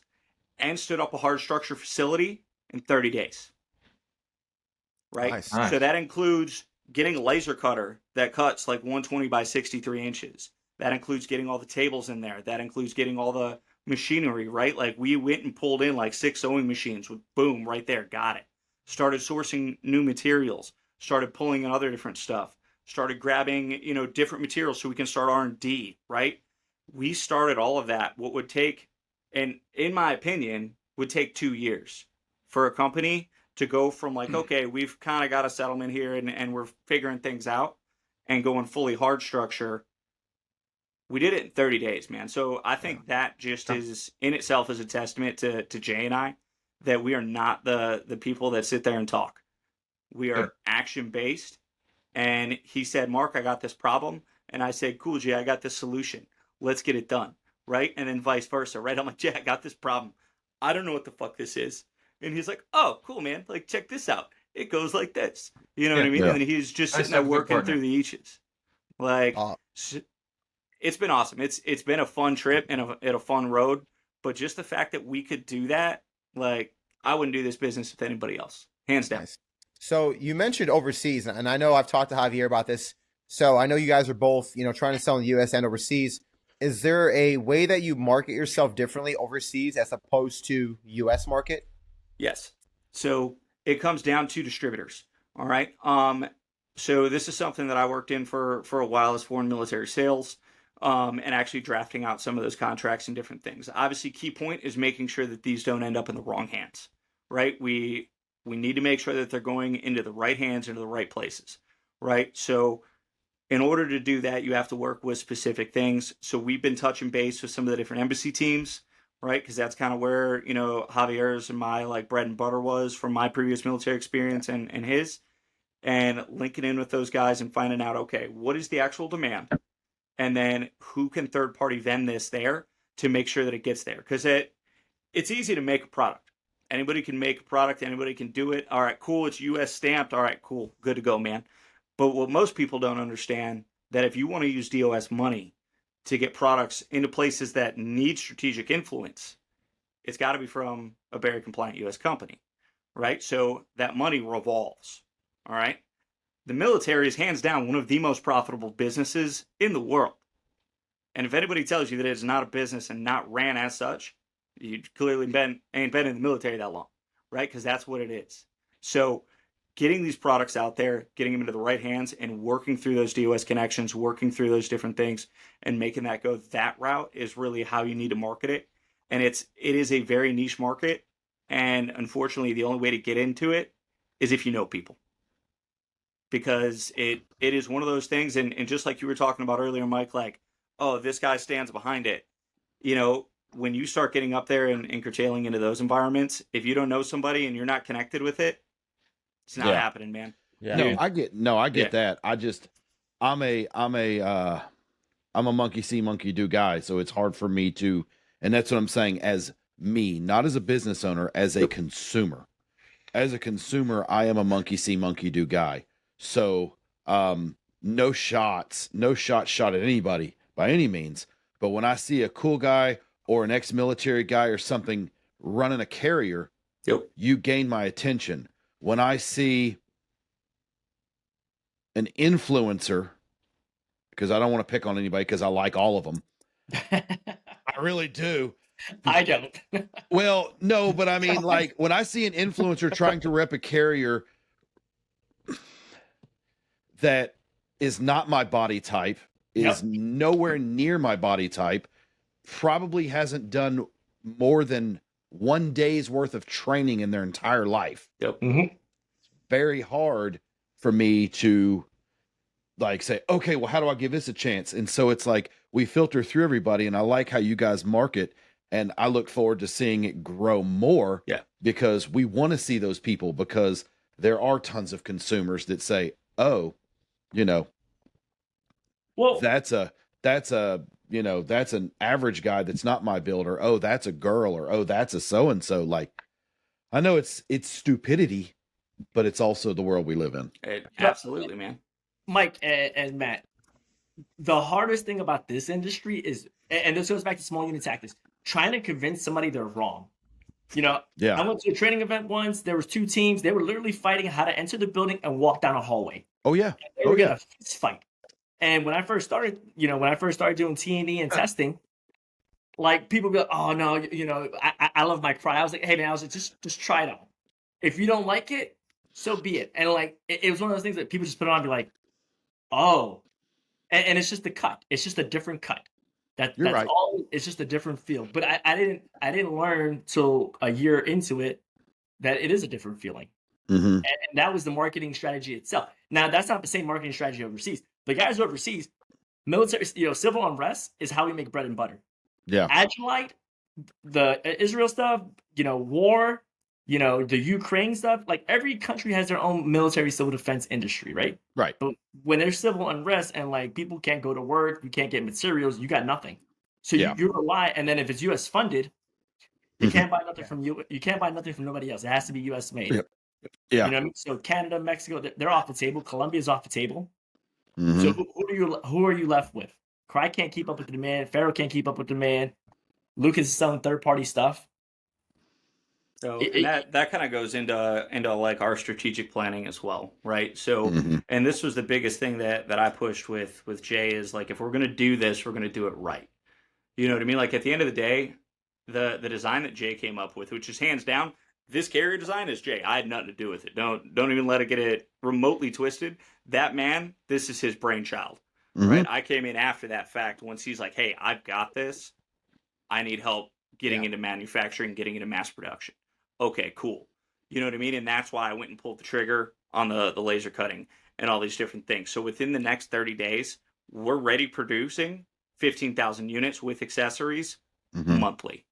D: and stood up a hard structure facility in 30 days. Right?
B: Nice.
E: Nice.
D: So that includes getting a laser cutter that cuts like 120 by 63 inches. That includes getting all the tables in there. That includes getting all the machinery, right? Like, we went and pulled in like 6 sewing machines with boom, right there, got it. Started sourcing new materials, started pulling in other different stuff, started grabbing, different materials so we can start R&D, right? We started all of that. What would take, and in my opinion, would take 2 years for a company to go from like, okay, we've kind of got a settlement here and we're figuring things out, and going fully hard structure. We did it in 30 days, man. So I think that just is in itself is a testament to Jay and I, that we are not the people that sit there and talk. We are action based. And he said, Mark, I got this problem. And I said, cool, Jay, I got this solution. Let's get it done. Right? And then vice versa, right? I'm like, Jay, I got this problem. I don't know what the fuck this is. And he's like, oh, cool, man. Like, check this out. It goes like this. You know what I mean?
C: Yeah.
D: And he's just
E: Nice
D: sitting
E: to
D: there
E: have a good
D: working
E: partner.
D: through the eaches. Like, it's been awesome. It's been a fun trip and a fun road. But just the fact that we could do that, like, I wouldn't do this business with anybody else, hands down.
B: Nice. So you mentioned overseas, and I know I've talked to Javier about this. So I know you guys are both, trying to sell in the U.S. and overseas. Is there a way that you market yourself differently overseas as opposed to U.S. market?
D: Yes. So it comes down to distributors. All right. So this is something that I worked in for a while as foreign military sales, and actually drafting out some of those contracts and different things. Obviously, key point is making sure that these don't end up in the wrong hands, right? We need to make sure that they're going into the right hands, into the right places, right? So in order to do that, you have to work with specific things. So we've been touching base with some of the different embassy teams, right? Because that's kind of where, Javier's and my like bread and butter was from my previous military experience and his, and linking in with those guys and finding out, okay, what is the actual demand? And then who can third party vend this there to make sure that it gets there? Because it's easy to make a product. Anybody can make a product. Anybody can do it. All right, cool. It's US stamped. All right, cool. Good to go, man. But what most people don't understand, that if you want to use DOS money to get products into places that need strategic influence, it's got to be from a very compliant US company, right? So that money revolves, all right? The military is hands down one of the most profitable businesses in the world. And if anybody tells you that it's not a business and not ran as such, you clearly ain't been in the military that long, right? Because that's what it is. So getting these products out there, getting them into the right hands, and working through those DOS connections, working through those different things, and making that go that route is really how you need to market it. And it is a very niche market. And unfortunately, the only way to get into it is if you know people. Because it is one of those things, and just like you were talking about earlier, Mike, like, oh, this guy stands behind it. When you start getting up there and curtailing into those environments, if you don't know somebody and you're not connected with it, it's not happening, man.
C: Yeah. I get that. I'm a monkey see, monkey do guy. So it's hard for me to, and that's what I'm saying as me, not as a business owner, as a consumer. As a consumer, I am a monkey see, monkey do guy. So, no shots shot at anybody by any means. But when I see a cool guy or an ex-military guy or something running a carrier, you gain my attention. When I see an influencer, because I don't want to pick on anybody because I like all of them. I really do.
A: I don't.
C: Well, no, but I mean, like, when I see an influencer trying to rep a carrier that is not my body type, is nowhere near my body type, probably hasn't done more than 1 day's worth of training in their entire life.
A: Mm-hmm.
C: Very hard for me to like say, okay, well, how do I give this a chance? And so it's like we filter through everybody, and I like how you guys market, and I look forward to seeing it grow more. Yeah, because we want to see those people, because there are tons of consumers that say, oh, well, that's an average guy that's not my build, or oh, that's a girl, or oh, that's a so and so. Like, I know it's stupidity, but it's also the world we live in.
D: Absolutely, man.
A: Mike and Matt, the hardest thing about this industry is, and this goes back to small unit tactics, trying to convince somebody they're wrong. I went to a training event once. There was 2 teams. They were literally fighting how to enter the building and walk down a hallway.
C: Oh yeah,
A: they were gonna fist fight. And when I first started, doing T&E and testing, like, people be like, oh no, I love my cry. I was like, hey man, I was like, just try it out. If you don't like it, so be it. And like, it was one of those things that people just put on and be like, oh, and it's just the cut. It's just a different cut. That's right. All. It's just a different feel. But I didn't learn till a year into it that it is a different feeling. Mm-hmm. And that was the marketing strategy itself. Now, that's not the same marketing strategy overseas. The guys overseas, military, civil unrest is how we make bread and butter. Yeah. Agilite, the Israel stuff, war, the Ukraine stuff. Like, every country has their own military civil defense industry, right?
C: Right.
A: But when there's civil unrest and like people can't go to work, you can't get materials, you got nothing. So you rely, and then if it's U.S. funded, you can't buy nothing from you. You can't buy nothing from nobody else. It has to be U.S. made. Yep. Yeah. You know what I mean? So Canada, Mexico, they're off the table. Colombia's off the table. Mm-hmm. So who are you left with? Cry can't keep up with the demand. Pharaoh can't keep up with the demand. Lucas is selling third-party stuff.
D: So and that kind of goes into like our strategic planning as well, right? So and this was the biggest thing that I pushed with Jay is like if we're gonna do this, we're gonna do it right. You know what I mean? Like at the end of the day, the design that Jay came up with, which is hands down, this carrier design is Jay. I had nothing to do with it. Don't even let it get it remotely twisted. That man, this is his brainchild, right? I came in after that fact once he's like, hey, I've got this. I need help getting into manufacturing, getting into mass production. Okay, cool. You know what I mean? And that's why I went and pulled the trigger on the laser cutting and all these different things. So within the next 30 days, we're ready producing 15,000 units with accessories monthly.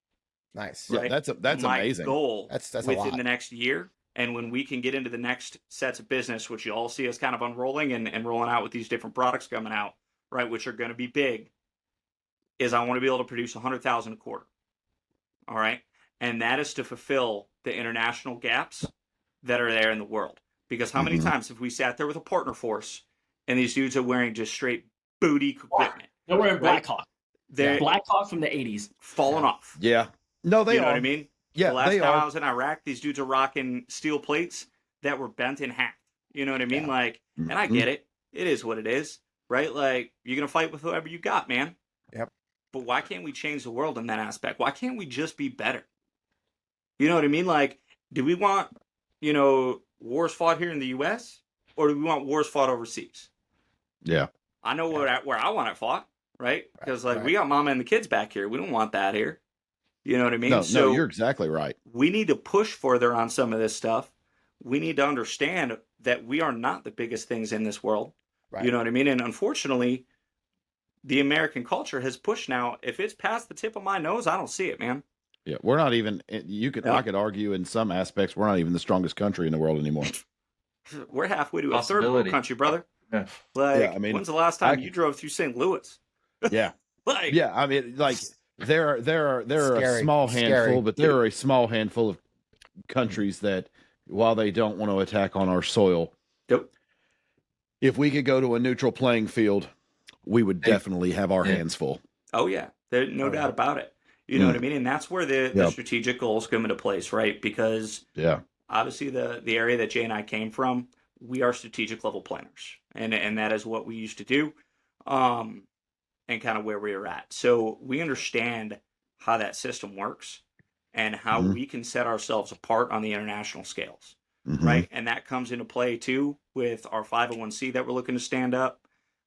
B: Nice.
C: Yeah,
D: Right?
C: that's
D: My
C: amazing.
D: goal
B: That's a
D: within
B: lot.
D: the next year, and when we can get into the next sets of business, which you all see us kind of unrolling and rolling out with these different products coming out, right, which are going to be big, is I want to be able to produce 100,000 a quarter. All right? And that is to fulfill the international gaps that are there in the world. Because how many times have we sat there with a partner force and these dudes are wearing just straight booty equipment?
A: They're wearing
D: Right.
A: Blackhawk.
D: They're
A: Blackhawk from the 80s.
D: falling off.
C: Yeah. No, they
D: You know
C: are.
D: what I mean?
C: Yeah,
D: The last
C: they
D: time
C: are.
D: I was in Iraq, these dudes are rocking steel plates that were bent in half. You know what I mean?
B: Yeah.
D: Like, and I get it. It is what it is, right? Like, you're going to fight with whoever you got, man.
B: Yep.
D: But why can't we change the world in that aspect? Why can't we just be better? You know what I mean? Like, do we want, wars fought here in the U.S. or do we want wars fought overseas?
C: Yeah.
D: I know where I want it fought, right? Because
B: Right.
D: we got mama and the kids back here. We don't want that here. You know what I mean?
C: No, you're exactly right.
D: We need to push further on some of this stuff. We need to understand that we are not the biggest things in this world.
B: Right.
D: You know what I mean? And unfortunately, the American culture has pushed now. If it's past the tip of my nose, I don't see it, man.
C: Yeah, we're not even. I could argue in some aspects we're not even the strongest country in the world anymore.
D: We're halfway to a third world
E: Possibility.
D: country, brother.
E: Yeah.
D: Like,
C: Yeah, I mean,
D: when's the last time you drove through St. Louis?
C: Yeah,
D: Like,
C: yeah. I mean, like there are
B: Scary.
C: a small handful,
B: Scary.
C: but there are a small handful of countries that, while they don't want to attack on our soil,
D: Yep.
C: if we could go to a neutral playing field, we would definitely have our hands full.
D: Oh yeah, there's no doubt about it. You know what I mean? And that's where the strategic goals come into place, right? Because obviously the area that Jay and I came from, we are strategic level planners, and that is what we used to do, and kind of where we are at. So we understand how that system works and how we can set ourselves apart on the international scales, right? And that comes into play too with our 501c that we're looking to stand up.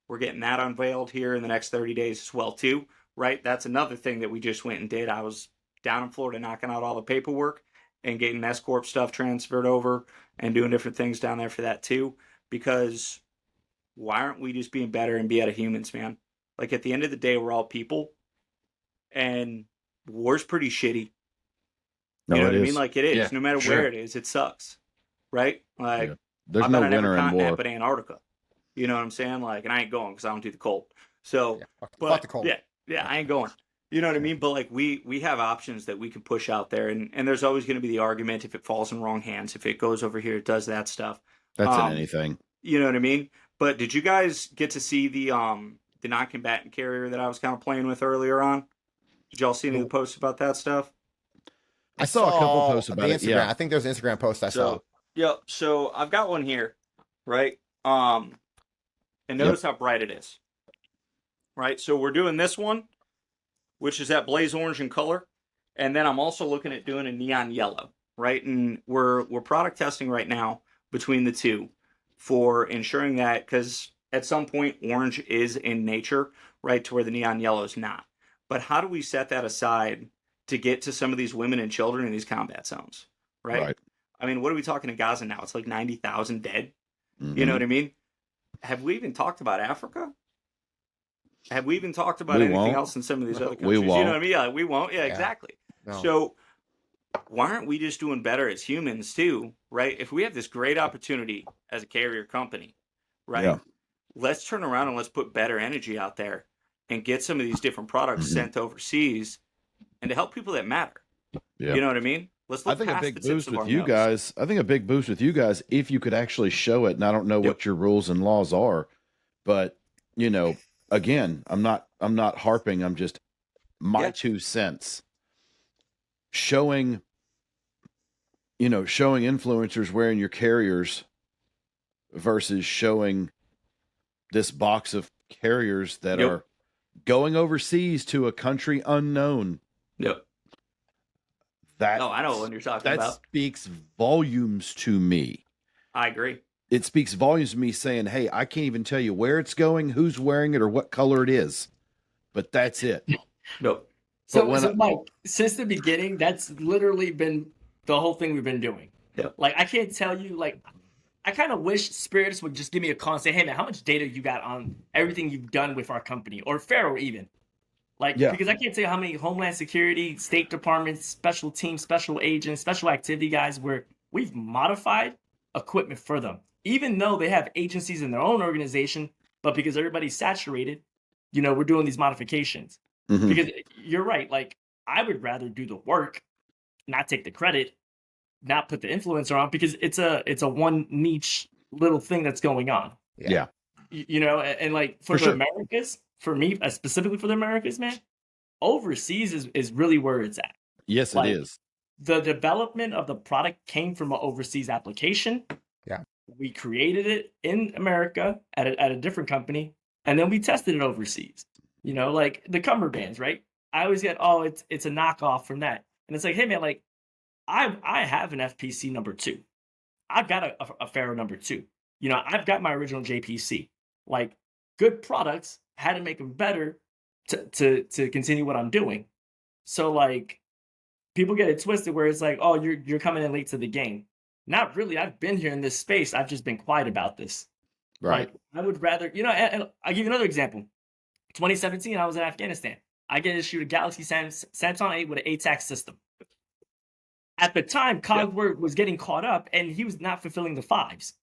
D: We're getting that unveiled here in the next 30 days as well too, right? That's another thing that we just went and did. I was down in Florida knocking out all the paperwork and getting S Corp stuff transferred over and doing different things down there for that too. Because why aren't we just being better and be out of humans, man? Like at the end of the day, we're all people, and war's pretty shitty.
C: No,
D: You know
C: it
D: what I
C: is.
D: mean? Like it is.
E: Yeah,
D: no matter
E: sure.
D: where it is, it sucks, right? Like
C: Yeah. There's
D: I've
C: no
D: been on every
C: winner in
D: continent
C: war.
D: but Antarctica. You know what I'm saying? Like, and I ain't going because I don't do the cold. So,
B: Fuck the cold.
D: yeah, I ain't going. You know what I mean? But like we have options that we can push out there, and there's always going to be the argument if it falls in wrong hands, if it goes over here, it does that stuff.
C: That's in anything.
D: You know what I mean? But did you guys get to see the non-combatant carrier that I was kind of playing with earlier on? Did y'all see any of the posts about that stuff?
C: I saw a couple posts about
B: the
C: it.
B: Instagram.
C: Yeah.
B: I think there's an Instagram post I saw.
D: So I've got one here, right? And notice how bright it is. Right? So we're doing this one, which is that blaze orange in color, and then I'm also looking at doing a neon yellow, right? And we're product testing right now between the two for ensuring that, because at some point orange is in nature, right, to where the neon yellow is not. But how do we set that aside to get to some of these women and children in these combat zones, right? I mean, what are we talking in Gaza now? It's like 90,000 dead. You know what I mean? Have we even talked about Africa? Have we even talked about anything else in some of these other countries?
C: We won't.
D: You know what I mean? Yeah, we won't. Yeah, exactly.
B: No.
D: So why aren't we just doing better as humans too, right? If we have this great opportunity as a carrier company, right?
C: Yeah.
D: Let's turn around and let's put better energy out there and get some of these different products sent overseas and to help people that matter.
C: Yeah.
D: You know what I mean? Let's look
C: I think a
D: past
C: big
D: the tips
C: boost
D: of
C: with
D: our
C: you
D: nose.
C: guys. I think a big boost with you guys if you could actually show it. And I don't know what your rules and laws are, but again, I'm not I'm not harping. I'm just my
D: Yeah.
C: 2 cents. Showing influencers wearing your carriers versus showing this box of carriers that
D: Yep.
C: are going overseas to a country unknown.
D: Yep.
C: That
D: Oh, I know what you're talking
C: that
D: about.
C: speaks volumes to me.
D: I agree.
C: It speaks volumes to me saying, hey, I can't even tell you where it's going, who's wearing it, or what color it is. But that's it.
D: Nope.
A: So,
C: when
A: Mike, since the beginning, that's literally been the whole thing we've been doing.
D: Yep.
A: Like, I can't tell you, like, I kind of wish Spirits would just give me a call and say, hey, man, how much data you got on everything you've done with our company, or Pharaoh even. Like,
C: Yeah.
A: because I can't tell you how many Homeland Security, State Department, special teams, special agents, special activity guys where we've modified equipment for them. Even though they have agencies in their own organization, but because everybody's saturated, we're doing these modifications.
C: Mhm.
A: Because you're right, like, I would rather do the work, not take the credit, not put the influencer on, because it's a one niche little thing that's going on.
C: Yeah.
A: And like for
C: For
A: the
C: sure.
A: Americas, for me, specifically for the Americas, man, overseas is really where it's at.
C: Yes,
A: Like,
C: it is.
A: The development of the product came from an overseas application.
B: Yeah.
A: We created it in America at a different company, and then we tested it overseas. Like the cummerbunds, right? I always get, it's a knockoff from that. And it's like, hey man, like I have an FPC number 2. I've got a Pharaoh number 2. I've got my original JPC. Like, good products, had to make them better to continue what I'm doing. So like, people get it twisted where it's like, oh, you're coming in late to the game. Not really. I've been here in this space. I've just been quiet about this.
C: Right.
A: Like, I would rather, and I'll give you another example. 2017, I was in Afghanistan. I get issued a Galaxy Samsung 8 with an ATAC system. At the time, Cogsworth was getting caught up, and he was not fulfilling the 5s.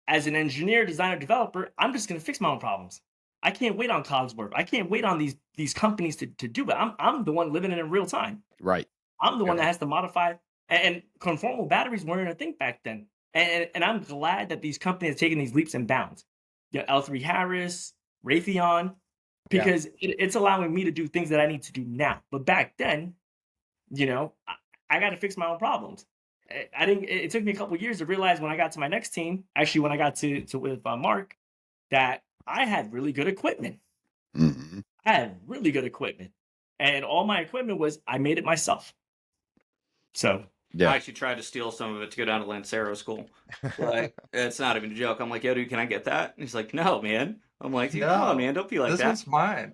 A: As an engineer, designer, developer, I'm just going to fix my own problems. I can't wait on Cogsworth. I can't wait on these companies to do it. I'm the one living it in real time.
C: Right.
A: I'm the one that has to modify, and conformal batteries weren't a thing back then. And I'm glad that these companies are taking these leaps and bounds. L3 Harris, Raytheon, because it's allowing me to do things that I need to do now. But back then, I got to fix my own problems. It took me a couple of years to realize when I got to my next team, actually when I got to with Mark, that I had really good equipment.
C: Mm-hmm.
A: I had really good equipment, and all my equipment I made it myself. So
C: Yeah.
D: I actually tried to steal some of it to go down to Lancero school. Like, it's not even a joke. I'm like, yo, dude, can I get that? And he's like, no, man. I'm like, dude, come on, man, don't be like
E: this
D: that.
E: one's mine.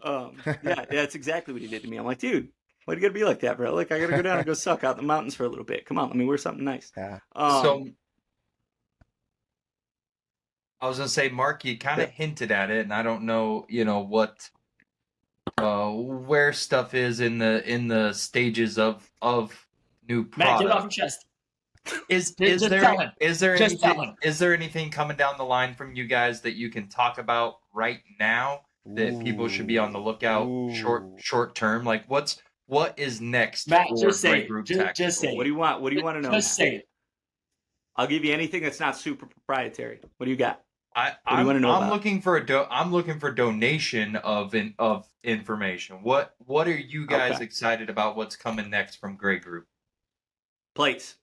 D: Yeah, that's exactly what he did to me. I'm like, dude, why do you gotta be like that, bro? Like, I gotta go down and go suck out in the mountains for a little bit. Come on, let me wear something nice.
B: Yeah.
E: So I was gonna say, Mark, you kind of hinted at it, and I don't know, what, where stuff is in the stages of new product.
A: Matt, get it off your chest.
E: Is
A: Just tell him. Just tell him.
E: is there anything coming down the line from you guys that you can talk about right now that people should be on the lookout short term? Like, what is next?
A: Matt,
E: for
A: just say
E: Grey
A: it.
E: Group
A: Just
E: Tactical?
A: say it.
D: What do you want? What do you want to know?
A: Just say it.
D: I'll give you anything that's not super proprietary. What do you got?
E: I'm
D: wanna know
E: I'm
D: about?
E: looking for I'm looking for donation of information. What are you guys
D: Okay.
E: excited about? What's coming next from Grey Group?
D: Plates.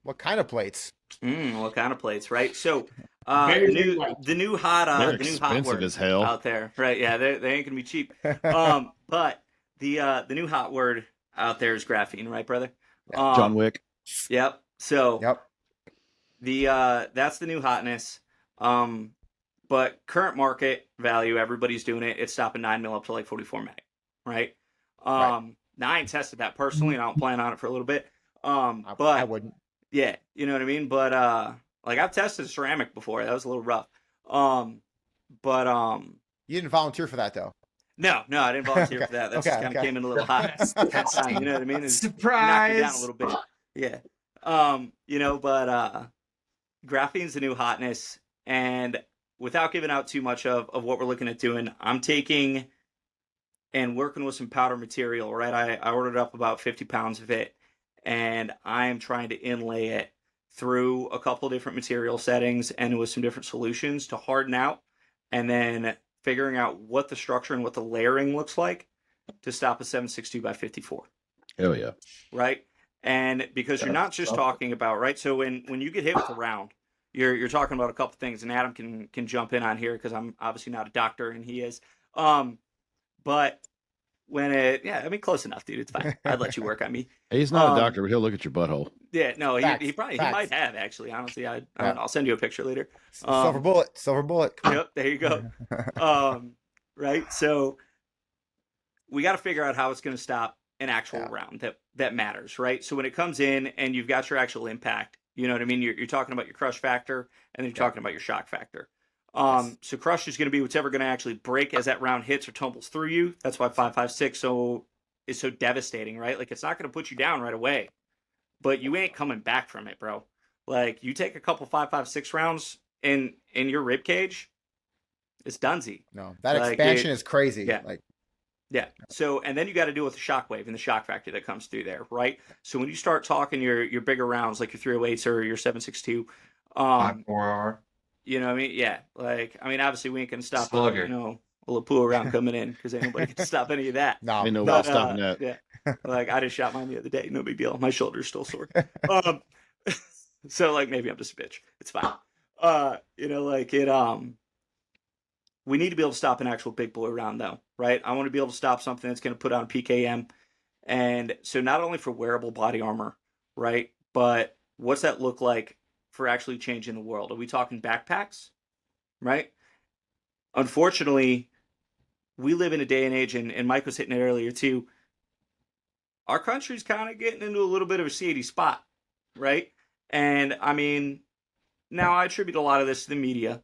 B: What kind of plates?
D: What kind of plates, right? So,
A: Very, very light.
D: the new hot
C: They're
D: the new hot
C: expensive
D: word
C: as hell.
D: out there, right? Yeah, they ain't gonna be cheap. But the new hot word out there is graphene, right, brother?
C: John Wick.
D: Yep. So
B: Yep.
D: that's the new hotness. But current market value, everybody's doing it. It's stopping 9mm up to like 44 mag, right? Now I ain't tested that personally, and I don't plan on it for a little bit. But
B: I wouldn't.
D: yeah, you know what I mean. But like I've tested ceramic before. That was a little rough. But
B: You didn't volunteer for that though.
D: no, I didn't volunteer
B: Okay.
D: for that. That
B: Okay,
D: just kind of
B: okay.
D: came in a little hot. You know what I mean? And
E: Surprise!
D: knocked me down a little bit. Yeah. But graphene's the new hotness, and without giving out too much of what we're looking at doing, I'm taking and working with some powder material, right? I ordered up about 50 pounds of it, and I am trying to inlay it through a couple different material settings and with some different solutions to harden out, and then figuring out what the structure and what the layering looks like to stop a 7.62 by 54.
C: Hell yeah.
D: Right. And because you're not just talking about, right. So when you get hit with a round, you're talking about a couple things, and Adam can jump in on here because I'm obviously not a doctor and he is. But when close enough, dude. It's fine. I'd let you work on me.
C: He's not a doctor, but he'll look at your butthole.
D: Yeah, no,
B: Facts.
D: he probably
B: Facts.
D: he might have actually. Honestly, I don't know. I'll send you a picture later.
B: Silver bullet. Come on.
D: Yep, there you go. Right. So we got to figure out how it's going to stop an actual round that matters, right? So when it comes in and you've got your actual impact, you know what I mean? You're talking about your crush factor, and then you're talking about your shock factor. So crush is going to be what's ever going to actually break as that round hits or tumbles through you. That's why 5.56 is so devastating, right? Like, it's not going to put you down right away, but you ain't coming back from it, bro. Like, you take a couple 5.56 rounds in your rib cage, it's donezy.
B: No, that expansion is crazy.
D: Yeah. Yeah. So, and then you got to deal with the shock wave and the shock factor that comes through there, right? So when you start talking your bigger rounds, like your 308s or your 7.62,
E: 4R.
D: you know what I mean? Yeah. Like, I mean, obviously we ain't going to stop,
E: Slugger.
D: a Lapua round coming in because ain't nobody can stop any of that.
B: No,
C: Ain't nobody stopping that.
D: Yeah. Like, I just shot mine the other day. No big deal. My shoulder's still sore. So, like, maybe I'm just a bitch. It's fine. We need to be able to stop an actual big boy round, though, right? I want to be able to stop something that's going to put on PKM. And so not only for wearable body armor, right, but what's that look like for actually changing the world? Are we talking backpacks, right? Unfortunately, we live in a day and age, and Mike was hitting it earlier too, our country's kind of getting into a little bit of a shady spot, right? And, I mean, now I attribute a lot of this to the media.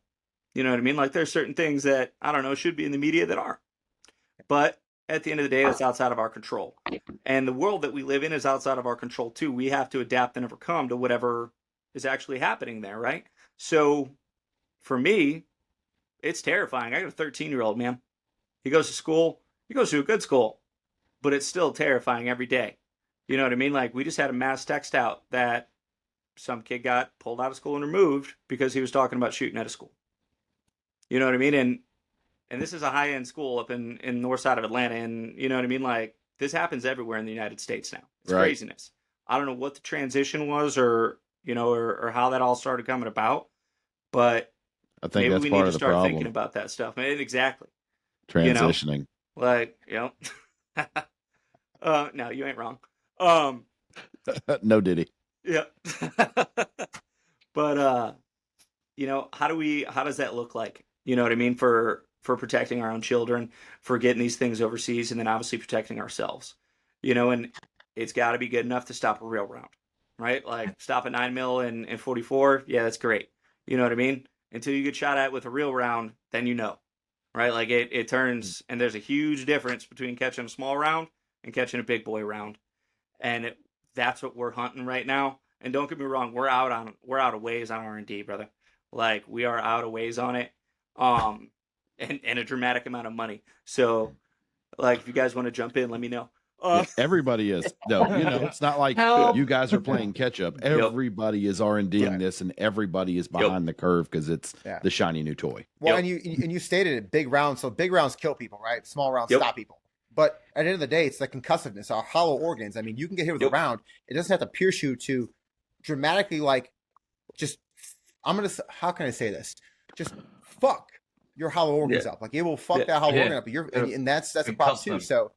D: You know what I mean? Like, there's certain things that, I don't know, should be in the media that are. But at the end of the day, that's outside of our control. And the world that we live in is outside of our control, too. We have to adapt and overcome to whatever is actually happening there, right? So, for me, it's terrifying. I got a 13-year-old, man. He goes to school. He goes to a good school. But it's still terrifying every day. You know what I mean? Like, we just had a mass text out that some kid got pulled out of school and removed because he was talking about shooting at a school. You know what I mean? And this is a high-end school up in north side of Atlanta. And you know what I mean? Like, this happens everywhere in the United States now. It's craziness. I don't know what the transition was or how that all started coming about. But
C: I think
D: maybe
C: that's
D: we
C: part
D: need
C: of
D: to
C: the
D: start
C: problem.
D: thinking about that stuff. Exactly.
C: Transitioning.
D: No, you ain't wrong.
C: No Diddy.
D: Yeah. But how does that look like? You know what I mean? For protecting our own children, for getting these things overseas, and then obviously protecting ourselves. And it's got to be good enough to stop a real round, right? Like, stop a 9mm and 44. Yeah, that's great. You know what I mean? Until you get shot at with a real round, then right? Like, it turns, and there's a huge difference between catching a small round and catching a big boy round. And that's what we're hunting right now. And don't get me wrong, we're out of ways on R&D, brother. Like, we are out of ways on it. And a dramatic amount of money. So, like, if you guys want to jump in, let me know.
C: Yeah, everybody is. No, it's not like you guys are playing catch up. Everybody is R&Ding this, and everybody is behind the curve because it's the shiny new toy.
B: Well, and you stated it, big rounds. So big rounds kill people, right? Small rounds stop people. But at the end of the day, it's the concussiveness, our hollow organs. I mean, you can get hit with a round. It doesn't have to pierce you to dramatically, like, just, how can I say this? Just fuck your hollow organs up. Like, it will fuck that hollow organ up. And that's a problem too. So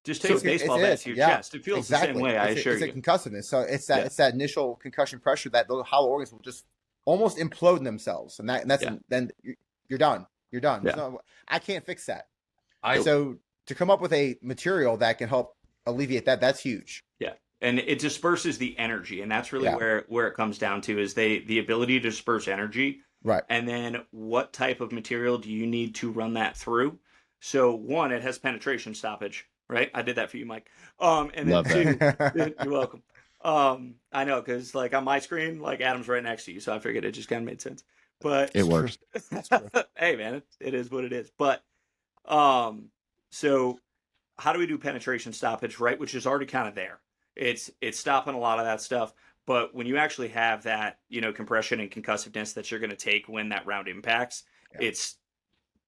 D: just take a baseball bat to your chest. It feels the same way, I assure you.
B: It's a concussiveness. So it's that initial concussion pressure that those hollow organs will just almost implode in themselves. And then you're done. You're done. I can't fix that. So to come up with a material that can help alleviate that's huge.
D: Yeah. And it disperses the energy. And that's really where it comes down to is the ability to disperse energy.
B: Right.
D: And then what type of material do you need to run that through? So one, it has penetration stoppage, right? I did that for you, Mike. And then
C: Love
D: that. You're welcome. I know, because like on my screen, like Adam's right next to you. So I figured it just kind of made sense. But
C: it works.
D: Hey man, it is what it is. But so how do we do penetration stoppage, right? Which is already kind of there. It's stopping a lot of that stuff. But when you actually have that, compression and concussiveness that you're going to take when that round impacts, it's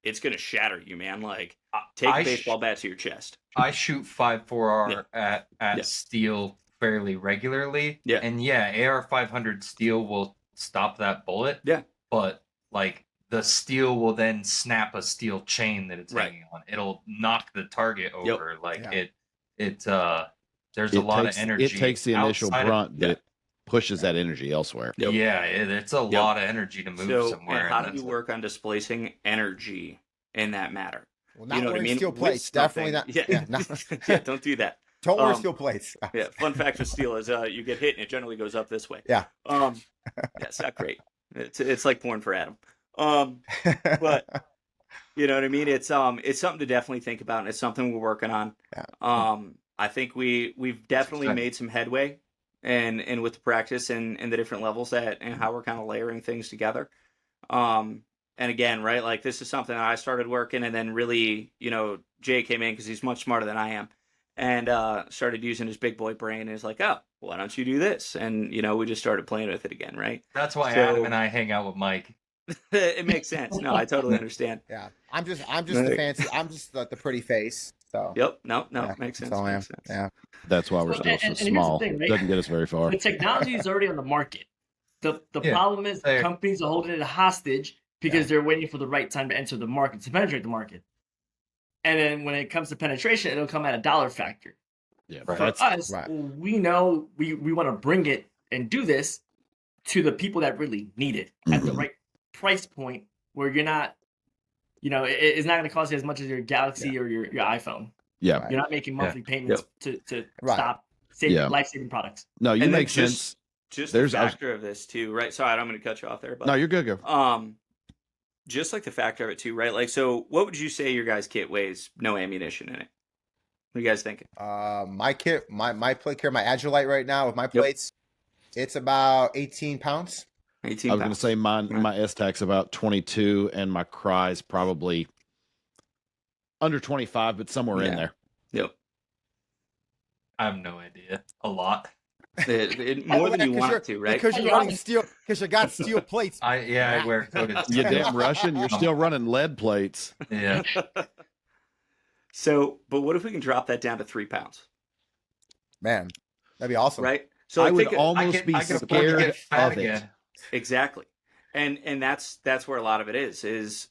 D: it's gonna shatter you, man. Like take
E: I
D: a baseball bat to your chest.
E: I shoot 5.4R
D: Yeah.
E: at
D: Yeah.
E: steel fairly regularly.
D: Yeah.
E: And yeah, AR 500 steel will stop that bullet.
D: Yeah.
E: But like the steel will then snap a steel chain that it's
D: Right.
E: hanging on. It'll knock the target
D: Yep.
E: over. Like
B: Yeah.
E: there's a lot of energy.
C: It takes the initial
E: outside of-
C: brunt that
D: Yeah.
C: pushes that energy elsewhere.
D: Yep.
E: Yeah, it's a lot of energy to move
D: So,
E: somewhere.
D: and how
E: and
D: do you
E: that's-
D: work on displacing energy in that matter?
B: Well, not
D: You know what I
B: wearing
D: mean?
B: steel
D: With
B: plates. Definitely not.
D: something.
B: Yeah.
D: Yeah, don't do that.
B: Don't wear
D: Um,
B: steel plates.
D: Yeah, fun fact with steel is you get hit and it generally goes up this way.
B: Yeah.
D: Yeah, it's not great. It's like porn for Adam. But you know what I mean? It's something to definitely think about, and it's something we're working on.
B: Yeah.
D: I think we've definitely made some headway, and with the practice and the different levels that and how we're kind of layering things together. And again, right, like this is something that I started working, and then really, you know, Jay came in because he's much smarter than I am, and started using his big boy brain. And he's like, oh, why don't you do this? And you know, we just started playing with it again, right?
E: That's why
D: So-
E: Adam and I hang out with Mike.
D: It makes sense. No, I totally understand.
B: Yeah. I'm just the fancy. I'm just the pretty face. So.
D: Yep. No,
B: Yeah,
D: makes sense.
B: that's all I am.
D: Makes sense.
B: Yeah.
C: That's why we're
A: Well,
C: still
A: and
C: so
A: here's the
C: small.
A: thing, right?
C: Doesn't get us very far.
A: The technology is already on the market. The
E: Yeah,
A: problem is
E: fair.
A: companies are holding it hostage because
B: Yeah.
A: they're waiting for the right time to enter the market, to penetrate the market. And then when it comes to penetration, it'll come at a dollar factor.
C: Yeah,
E: Right.
A: For
C: that's
A: us,
B: right.
A: we know we want to bring it and do this to the people that really need it at the
C: Mhm.
A: right price point where you're not, you know, it's not going to cost you as much as your Galaxy or your iPhone.
C: yeah.
B: Right.
A: You're not making monthly payments to
B: Right.
A: stop
C: Yeah.
A: life-saving products.
C: No, you
D: And then
C: make sense.
D: Just
C: There's-
D: the factor of this too, right? Sorry, I'm going to cut you off there, but
C: No, you're good. Go.
D: just like the factor of it too, right? Like, so what would you say your guys' kit weighs? No ammunition in it. What are you guys thinking?
B: My kit, my plate carrier, my Agilite right now with my plates, it's about 18 pounds.
D: 18
C: I was going to
D: pounds.
C: say mine.
D: Right.
C: My S-Tac's about 22, and my Cry's probably under 25, but somewhere in
D: Yeah.
C: there.
D: Yep.
E: I have no idea. A lot.
D: More than you
B: Because
D: want
B: you're-
D: it to, right?
B: Because you're running steel. Because you got steel plates.
E: I wear coated
C: You
E: steel.
C: damn Russian. You're still running lead plates.
E: Yeah.
D: So, but what if we can drop that down to 3 pounds,
B: Man, that'd be awesome.
D: right? So
C: I
D: I
C: would
D: think
C: almost be
E: I can afford to
C: scared
E: get fat
C: of it.
E: again.
D: exactly, and that's where a lot of it is.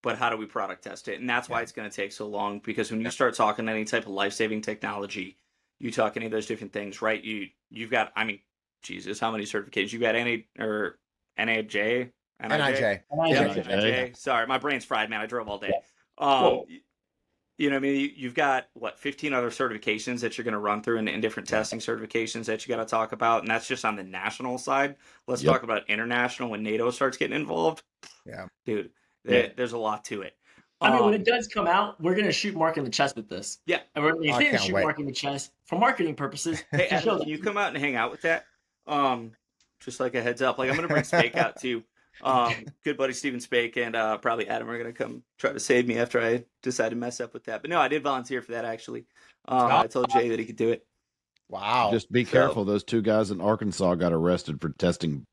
D: But how do we product test it? And that's why it's going to take so long, because when you start talking any type of life-saving technology, you talk any of those different things, right? You've got, I mean, Jesus, how many certifications? You got NAJ,
B: Nij.
D: Yeah,
C: NIJ.
D: NIJ. Sorry, my brain's fried, man. I drove all day.
A: Cool.
D: You know what I mean? You've got, 15 other certifications that you're going to run through and different testing certifications that you got to talk about. And that's just on the national side. Let's
C: Yep.
D: talk about international when NATO starts getting involved.
B: Yeah.
D: Dude,
C: Yeah.
D: there's a lot to it.
A: I mean, when it does come out, we're going to shoot Mark in the chest with this.
D: Yeah.
A: And we're going
B: I
A: to
B: can't
A: shoot
B: wait.
A: Mark in the chest for marketing purposes.
D: Hey,
A: to show
D: Adam, can you come out and hang out with that? Just like a heads up. Like, I'm going to bring Spake out too. Good buddy Steven Spake and probably Adam are going to come try to save me after I decide to mess up with that. But no, I did volunteer for that actually. I told Jay that he could do it.
B: Wow.
C: Just be careful. Those two guys in Arkansas got arrested for testing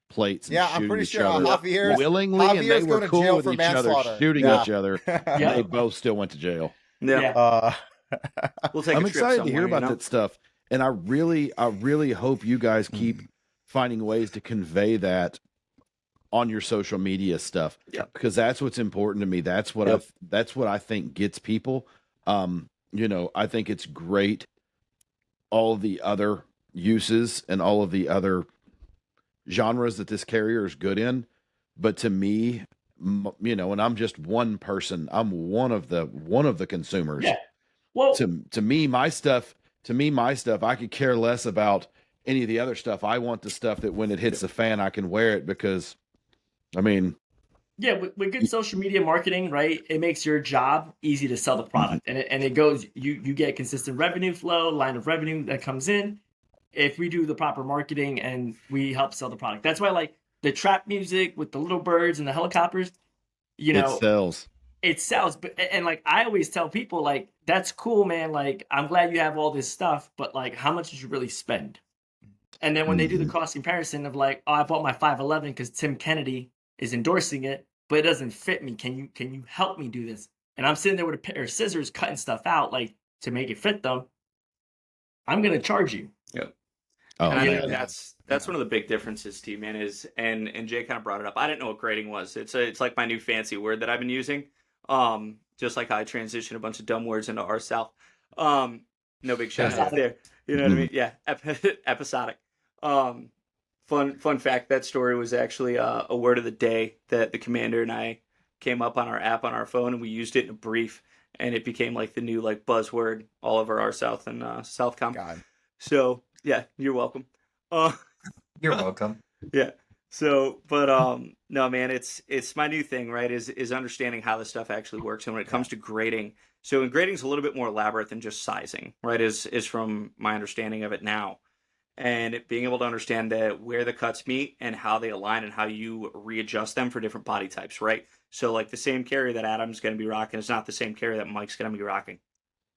C: plates. And
B: Yeah, I'm
C: shooting
B: pretty
C: each
B: sure
C: other
B: Javier's
C: willingly, and they
B: Javier's
C: were
B: going to
C: cool
B: jail
C: with
B: for
C: each other,
B: manslaughter.
C: shooting
B: Yeah.
C: each other.
A: Yeah.
C: They both still went to jail.
D: Yeah. We'll take
C: I'm
D: a trip
C: excited to hear
D: somewhere,
C: about
D: you know?
C: that stuff, and I really hope you guys keep finding ways to convey that on your social media stuff.
D: Yeah.
C: Because that's what's important to me. That's what I think gets people. You know, I think it's great. All of the other uses and all of the other genres that this carrier is good in, but to me, you know, and I'm just one person. I'm one of the consumers.
A: Yeah. Well,
C: To me, my stuff. I could care less about any of the other stuff. I want the stuff that when it hits the fan, I can wear it because, I mean,
A: yeah, with good social media marketing, right? It makes your job easy to sell the product, and it goes. You get consistent revenue flow, line of revenue that comes in. If we do the proper marketing and we help sell the product, that's why like the trap music with the little birds and the helicopters, you know,
C: it sells.
A: it sells. But and like I always tell people, like that's cool, man. Like I'm glad you have all this stuff, but like how much did you really spend? And then when they do the cost comparison of like, oh, I bought my 511 because Tim Kennedy is endorsing it, but it doesn't fit me. Can you help me do this? And I'm sitting there with a pair of scissors cutting stuff out like to make it fit them. I'm gonna charge you.
D: Yep.
C: Oh,
D: And I
C: man.
D: think that's one of the big differences, T man, is and Jay kind of brought it up. I didn't know what grading was. It's like my new fancy word that I've been using. Just like how I transition a bunch of dumb words into R South. No big shout out there. You know what I mean? Yeah, episodic. Fun fact. That story was actually a word of the day that the commander and I came up on our app on our phone, and we used it in a brief, and it became like the new like buzzword all over our South and Southcom.
B: God.
D: So yeah, you're welcome.
E: You're welcome.
D: Yeah. So, but no, man, it's my new thing, right? Is understanding how this stuff actually works, and when it comes to grading. So, and grading is a little bit more elaborate than just sizing, right? Is from my understanding of it now, and being able to understand that where the cuts meet and how they align and how you readjust them for different body types, right? So, like the same carry that Adam's going to be rocking is not the same carry that Mike's going to be rocking.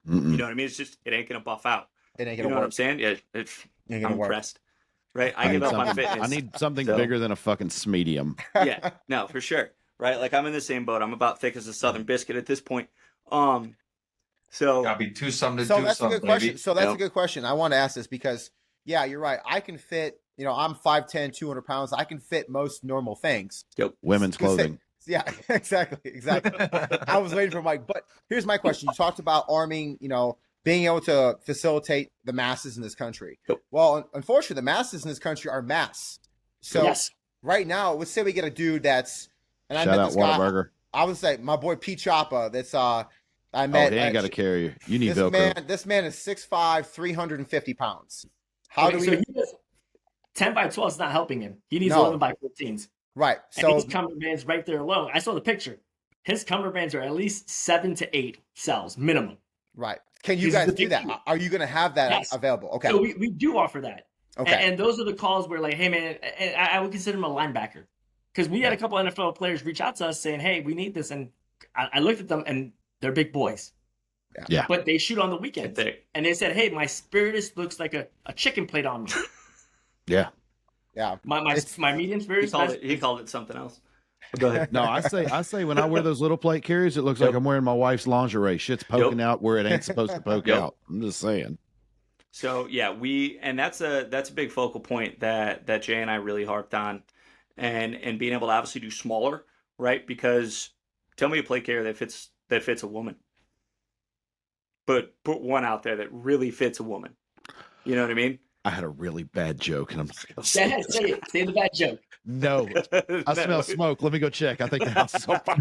C: Mm-mm.
D: You know what I mean? It's just it ain't going to buff out.
B: It ain't
D: You
B: gonna
D: know what I'm
B: work.
D: saying? Yeah,
B: Ain't gonna
D: I'm
B: work.
D: impressed. Right, I give up on fitness.
C: I need something
D: So-
C: bigger than a fucking medium.
D: Yeah, no, for sure. Right, like I'm in the same boat. I'm about thick as a Southern biscuit at this point. So
E: Gotta be two something to
B: So
E: do
B: that's a
E: something,
B: good question.
E: baby.
B: So that's
D: Yep.
B: a good question. I want to ask this because, yeah, you're right. I can fit, I'm 5'10", 200 pounds. I can fit most normal things.
C: Women's clothing.
B: Yeah, exactly. I was waiting for Mike. But here's my question. You talked about arming, being able to facilitate the masses in this country.
D: Yep.
B: Well, unfortunately, the masses in this country are mass. So
A: Yes.
B: right now, let's say we get a dude that's, and I
C: Shout
B: met
C: out
B: this guy.
C: Whataburger.
B: I would say my boy Pete Choppa. That's I
C: Oh,
B: met.
C: he ain't got to carry you. You need
B: this
C: Velcro.
B: This man is 6'5", 350 pounds. How do we?
A: So he does, 10 by 12 is not helping him. He needs
B: No.
A: 11 by 14s.
B: Right.
A: And
B: So
A: his cummerband's right there alone. I saw the picture. His cummerbands are at least 7 to 8 cells minimum.
B: right. Can you
A: These
B: guys
A: are the
B: do
A: big
B: that?
A: two.
B: Are you going to have that
A: Yes.
B: available? Okay.
A: So we do offer that.
B: Okay.
A: And those are the calls where like, hey man, and I would consider him a linebacker. Because we had a couple NFL players reach out to us saying, hey, we need this. And I looked at them and they're big boys.
C: Yeah.
A: But they shoot on the weekends.
D: thick.
A: And they said, hey, my Spiritus looks like a chicken plate on me.
C: Yeah.
B: Yeah.
A: My medium
D: He
A: Spiritus.
D: called it something else. Go ahead.
C: No, I say when I wear those little plate carriers, it looks like I'm wearing my wife's lingerie. Shit's poking out where it ain't supposed to poke
D: Yep.
C: out. I'm just saying.
D: So yeah, that's a big focal point that Jay and I really harped on, and being able to obviously do smaller, right? Because tell me a plate carrier that fits a woman, but put one out there that really fits a woman. You know what I mean?
C: I had a really bad joke, and I'm just gonna
A: Go
C: say
A: ahead, say it. Say the bad joke.
C: no. I smell smoke. Let me go check. I think the house is on fire.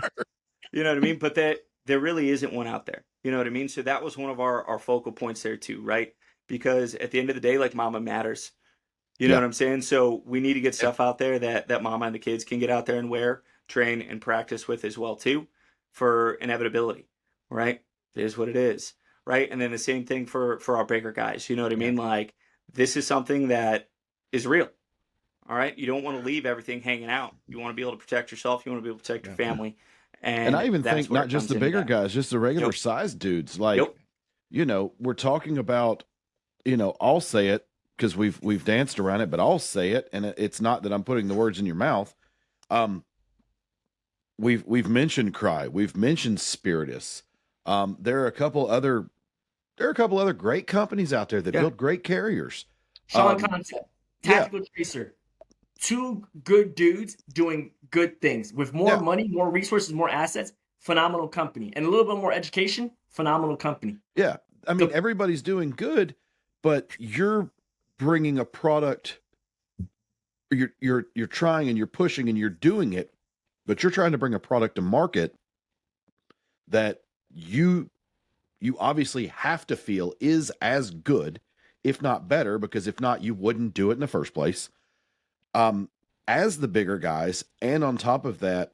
D: You know what I mean? But there really isn't one out there. You know what I mean? So that was one of our focal points there too, right? Because at the end of the day, like mama matters. You know
C: Yeah.
D: what I'm saying? So we need to get stuff out there that mama and the kids can get out there and wear, train, and practice with as well too, for inevitability, right? It is what it is, right? And then the same thing for our bigger guys. You know what I mean? Like this is something that is real. All right, you don't want to leave everything hanging out. You want to be able to protect yourself. You want to be able to protect your family.
C: And I even
D: that's
C: think
D: where
C: not
D: it
C: just
D: comes
C: the
D: into
C: bigger
D: that.
C: guys, just the regular
D: Yep.
C: sized dudes. Like,
D: Yep.
C: we're talking about, I'll say it because we've danced around it, but I'll say it, and it's not that I'm putting the words in your mouth. We've mentioned Cry, we've mentioned Spiritus. There are a couple other great companies out there that
D: Yeah.
C: build great carriers.
A: Sean Concept, Tactical Tracer. 2 good dudes doing good things with more
C: Yeah.
A: money, more resources, more assets. Phenomenal company, and a little bit more education. Phenomenal company.
C: Yeah, I mean everybody's doing good, but you're bringing a product. You're trying and you're pushing and you're doing it, but you're trying to bring a product to market that you obviously have to feel is as good, if not better, because if not, you wouldn't do it in the first place. As the bigger guys, and on top of that,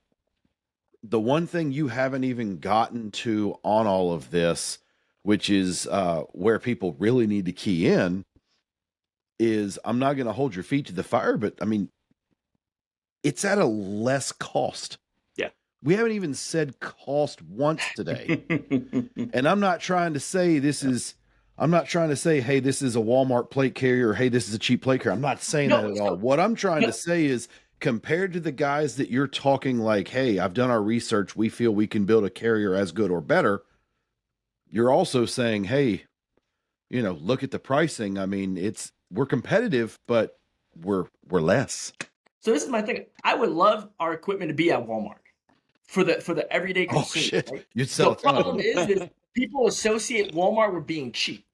C: the one thing you haven't even gotten to on all of this, which is where people really need to key in, is I'm not going to hold your feet to the fire, but I mean, it's at a less cost.
D: Yeah.
C: We haven't even said cost once today. And I'm not trying to say I'm not trying to say, hey, this is a Walmart plate carrier, or hey, this is a cheap plate carrier. I'm not saying
A: No,
C: that at all. What I'm trying to say is compared to the guys that you're talking like, hey, I've done our research, we feel we can build a carrier as good or better, you're also saying, hey, you know, look at the pricing. I mean, we're competitive, but we're less.
A: So this is my thing. I would love our equipment to be at Walmart for the everyday consumer.
C: Oh shit.
A: Right?
C: You'd sell
A: The problem is people associate Walmart with being cheap.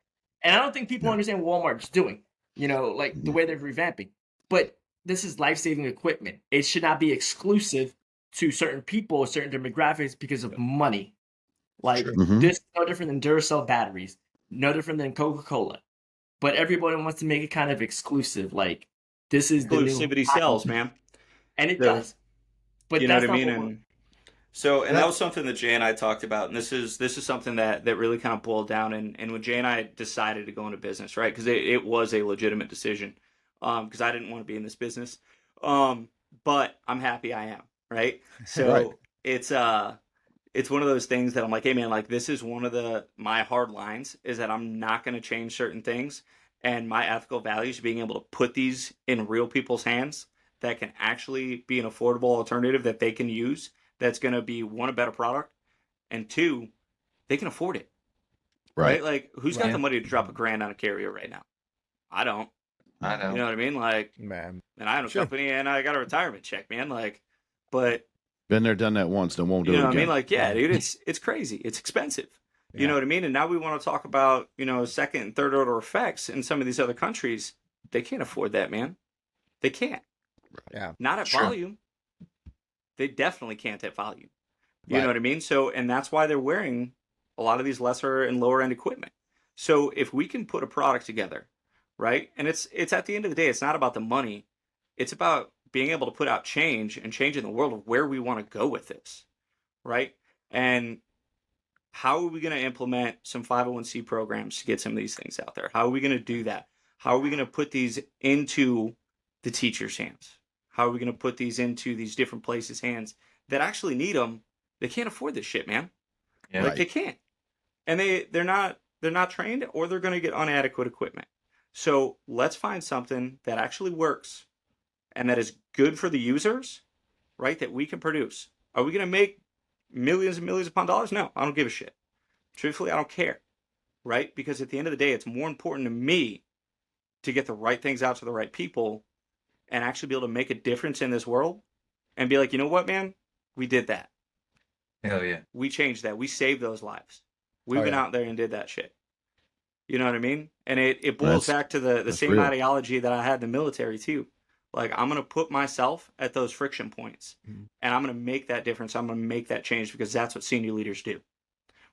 A: And I don't think people understand what Walmart's doing, you know, like the way they're revamping. But this is life-saving equipment. It should not be exclusive to certain people, certain demographics because of money. Like this is no different than Duracell batteries, no different than Coca-Cola. But everybody wants to make it kind of exclusive. Like this is
D: exclusivity sells, man.
A: And it does. But
D: you know
A: that's
D: what I mean?
A: not
D: And so, and that was something that Jay and I talked about, and this is something that really kind of boiled down. And when Jay and I decided to go into business, right? Because it was a legitimate decision, because I didn't want to be in this business, but I'm happy I am, right? So it's one of those things that I'm like, hey man, like this is one of my hard lines is that I'm not going to change certain things, and my ethical values, being able to put these in real people's hands that can actually be an affordable alternative that they can use. That's going to be one, a better product, and two, they can afford it. Right? Like, who's got the money to drop $1,000 on a carrier right now? I don't.
E: I know.
D: You know what I mean? Like,
B: Man.
D: And I own a company and I got a retirement check, man. Like, but
C: been there, done that once, and won't do it again.
D: You know what I mean? Like, yeah, dude, it's crazy. It's expensive. You know what I mean? And now we want to talk about, you know, second and third order effects in some of these other countries. They can't afford that, man. They can't.
B: Yeah.
D: Not at volume. They definitely can't at volume. You know what I mean? So, and that's why they're wearing a lot of these lesser and lower end equipment. So if we can put a product together, right? And it's at the end of the day, it's not about the money. It's about being able to put out change and changing the world of where we want to go with this, right? And how are we going to implement some 501c programs to get some of these things out there? How are we going to do that? How are we going to put these into the teacher's hands? How are we going to put these into these different places' hands that actually need them? They can't afford this shit, man.
E: Yeah.
D: Like they can't, and they're not trained, or they're going to get inadequate equipment. So let's find something that actually works and that is good for the users, right? That we can produce. Are we going to make millions and millions upon dollars? No, I don't give a shit. Truthfully, I don't care, right? Because at the end of the day, it's more important to me to get the right things out to the right people and actually be able to make a difference in this world and be like, you know what, man? We did that.
E: Hell yeah.
D: We changed that. We saved those lives. We went out there and did that shit. You know what I mean? And it boils back to the same ideology that I had in the military too. Like, I'm going to put myself at those friction points and I'm going to make that difference. I'm going to make that change because that's what senior leaders do.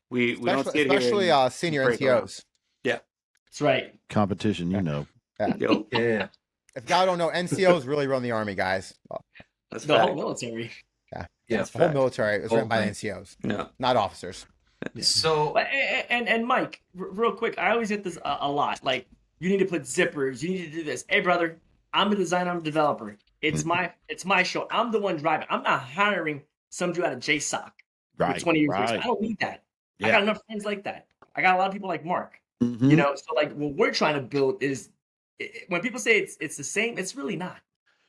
D: We don't sit here.
B: Especially senior NCOs.
D: Yeah.
A: That's right.
C: Competition, you know.
E: Yeah.
B: If y'all don't know, NCOs really run the Army, guys.
D: That's
A: The
D: fact.
A: whole military.
E: Yeah.
B: The whole military is run by NCOs, not officers.
E: So,
A: And Mike, real quick, I always get this a lot. Like, you need to put zippers. You need to do this. Hey, brother, I'm a designer. I'm a developer. It's my show. I'm the one driving. I'm not hiring some dude out of JSOC with 20 years. I don't need that. I got enough friends like that. I got a lot of people like Mark. You know, so like what we're trying to build is when people say it's the same, it's really not.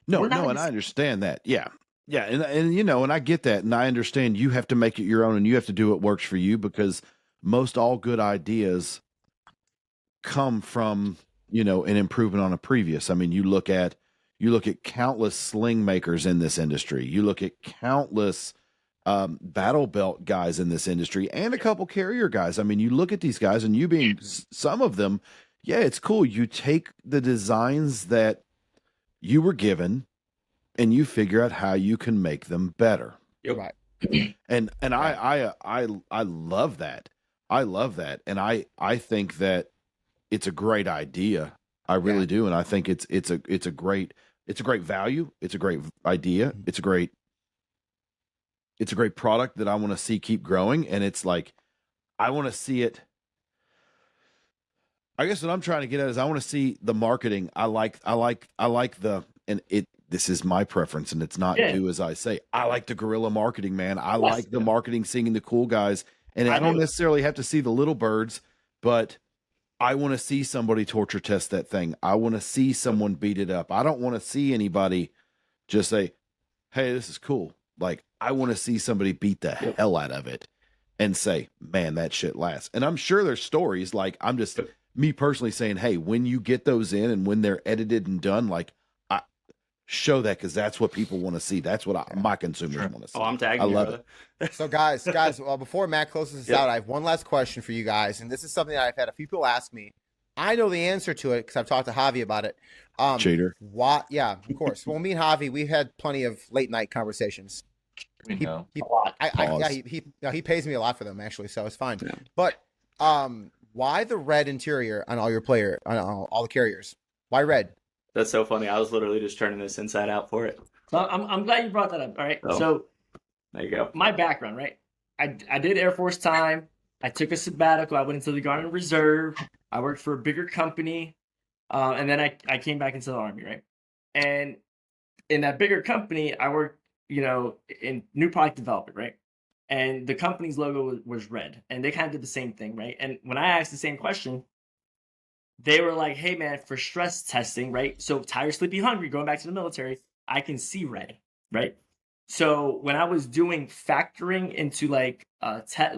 C: No, and I understand that. Yeah. Yeah, and you know, and I get that, and I understand you have to make it your own, and you have to do what works for you, because most all good ideas come from, you know, an improvement on a previous. I mean, you look at countless sling makers in this industry. You look at countless battle belt guys in this industry, and a couple carrier guys. I mean, you look at these guys, and you being some of them, yeah, it's cool. You take the designs that you were given, and you figure out how you can make them better.
D: Yep.
B: Right.
C: And I love that. I love that. And I think that it's a great idea. I really do. And I think it's a great value. It's a great idea. It's a great product that I want to see keep growing. And it's like, I want to see it. I guess what I'm trying to get at is I want to see the marketing. I like the, and this is my preference, and it's not do as I say. I like the guerrilla marketing, man. I like the marketing, seeing the cool guys. And I don't necessarily have to see the little birds, but I want to see somebody torture test that thing. I want to see someone beat it up. I don't want to see anybody just say, hey, this is cool. Like, I want to see somebody beat the hell out of it and say, man, that shit lasts. And I'm sure there's stories, like, I'm just me personally saying, hey, when you get those in and when they're edited and done, like, I show that, because that's what people want to see. That's what my consumers want to see.
D: Oh, I'm tagging
C: I
D: you,
C: love
D: brother.
C: it.
B: So guys, well, before Matt closes this out, I have one last question for you guys, and this is something that I've had a few people ask me. I know the answer to it because I've talked to Javi about it.
C: Cheater.
B: Why? Yeah, of course. Well, me and Javi, we've had plenty of late night conversations.
E: We know.
B: He pays me a lot for them, actually, so it's fine. Yeah. But why the red interior on all all the carriers? Why red?
D: That's so funny. I was literally just turning this inside out for it.
A: So I'm glad you brought that up. All right.
D: Oh.
A: So
D: there you go.
A: My background, right? I did Air Force time. I took a sabbatical. I went into the Guard and Reserve. I worked for a bigger company. And then I came back into the Army, right? And in that bigger company, I worked, in new product development, right? And the company's logo was red. And they kind of did the same thing, right? And when I asked the same question, they were like, hey, man, for stress testing, right? So tired, sleepy, hungry, going back to the military, I can see red, right? So when I was doing factoring into like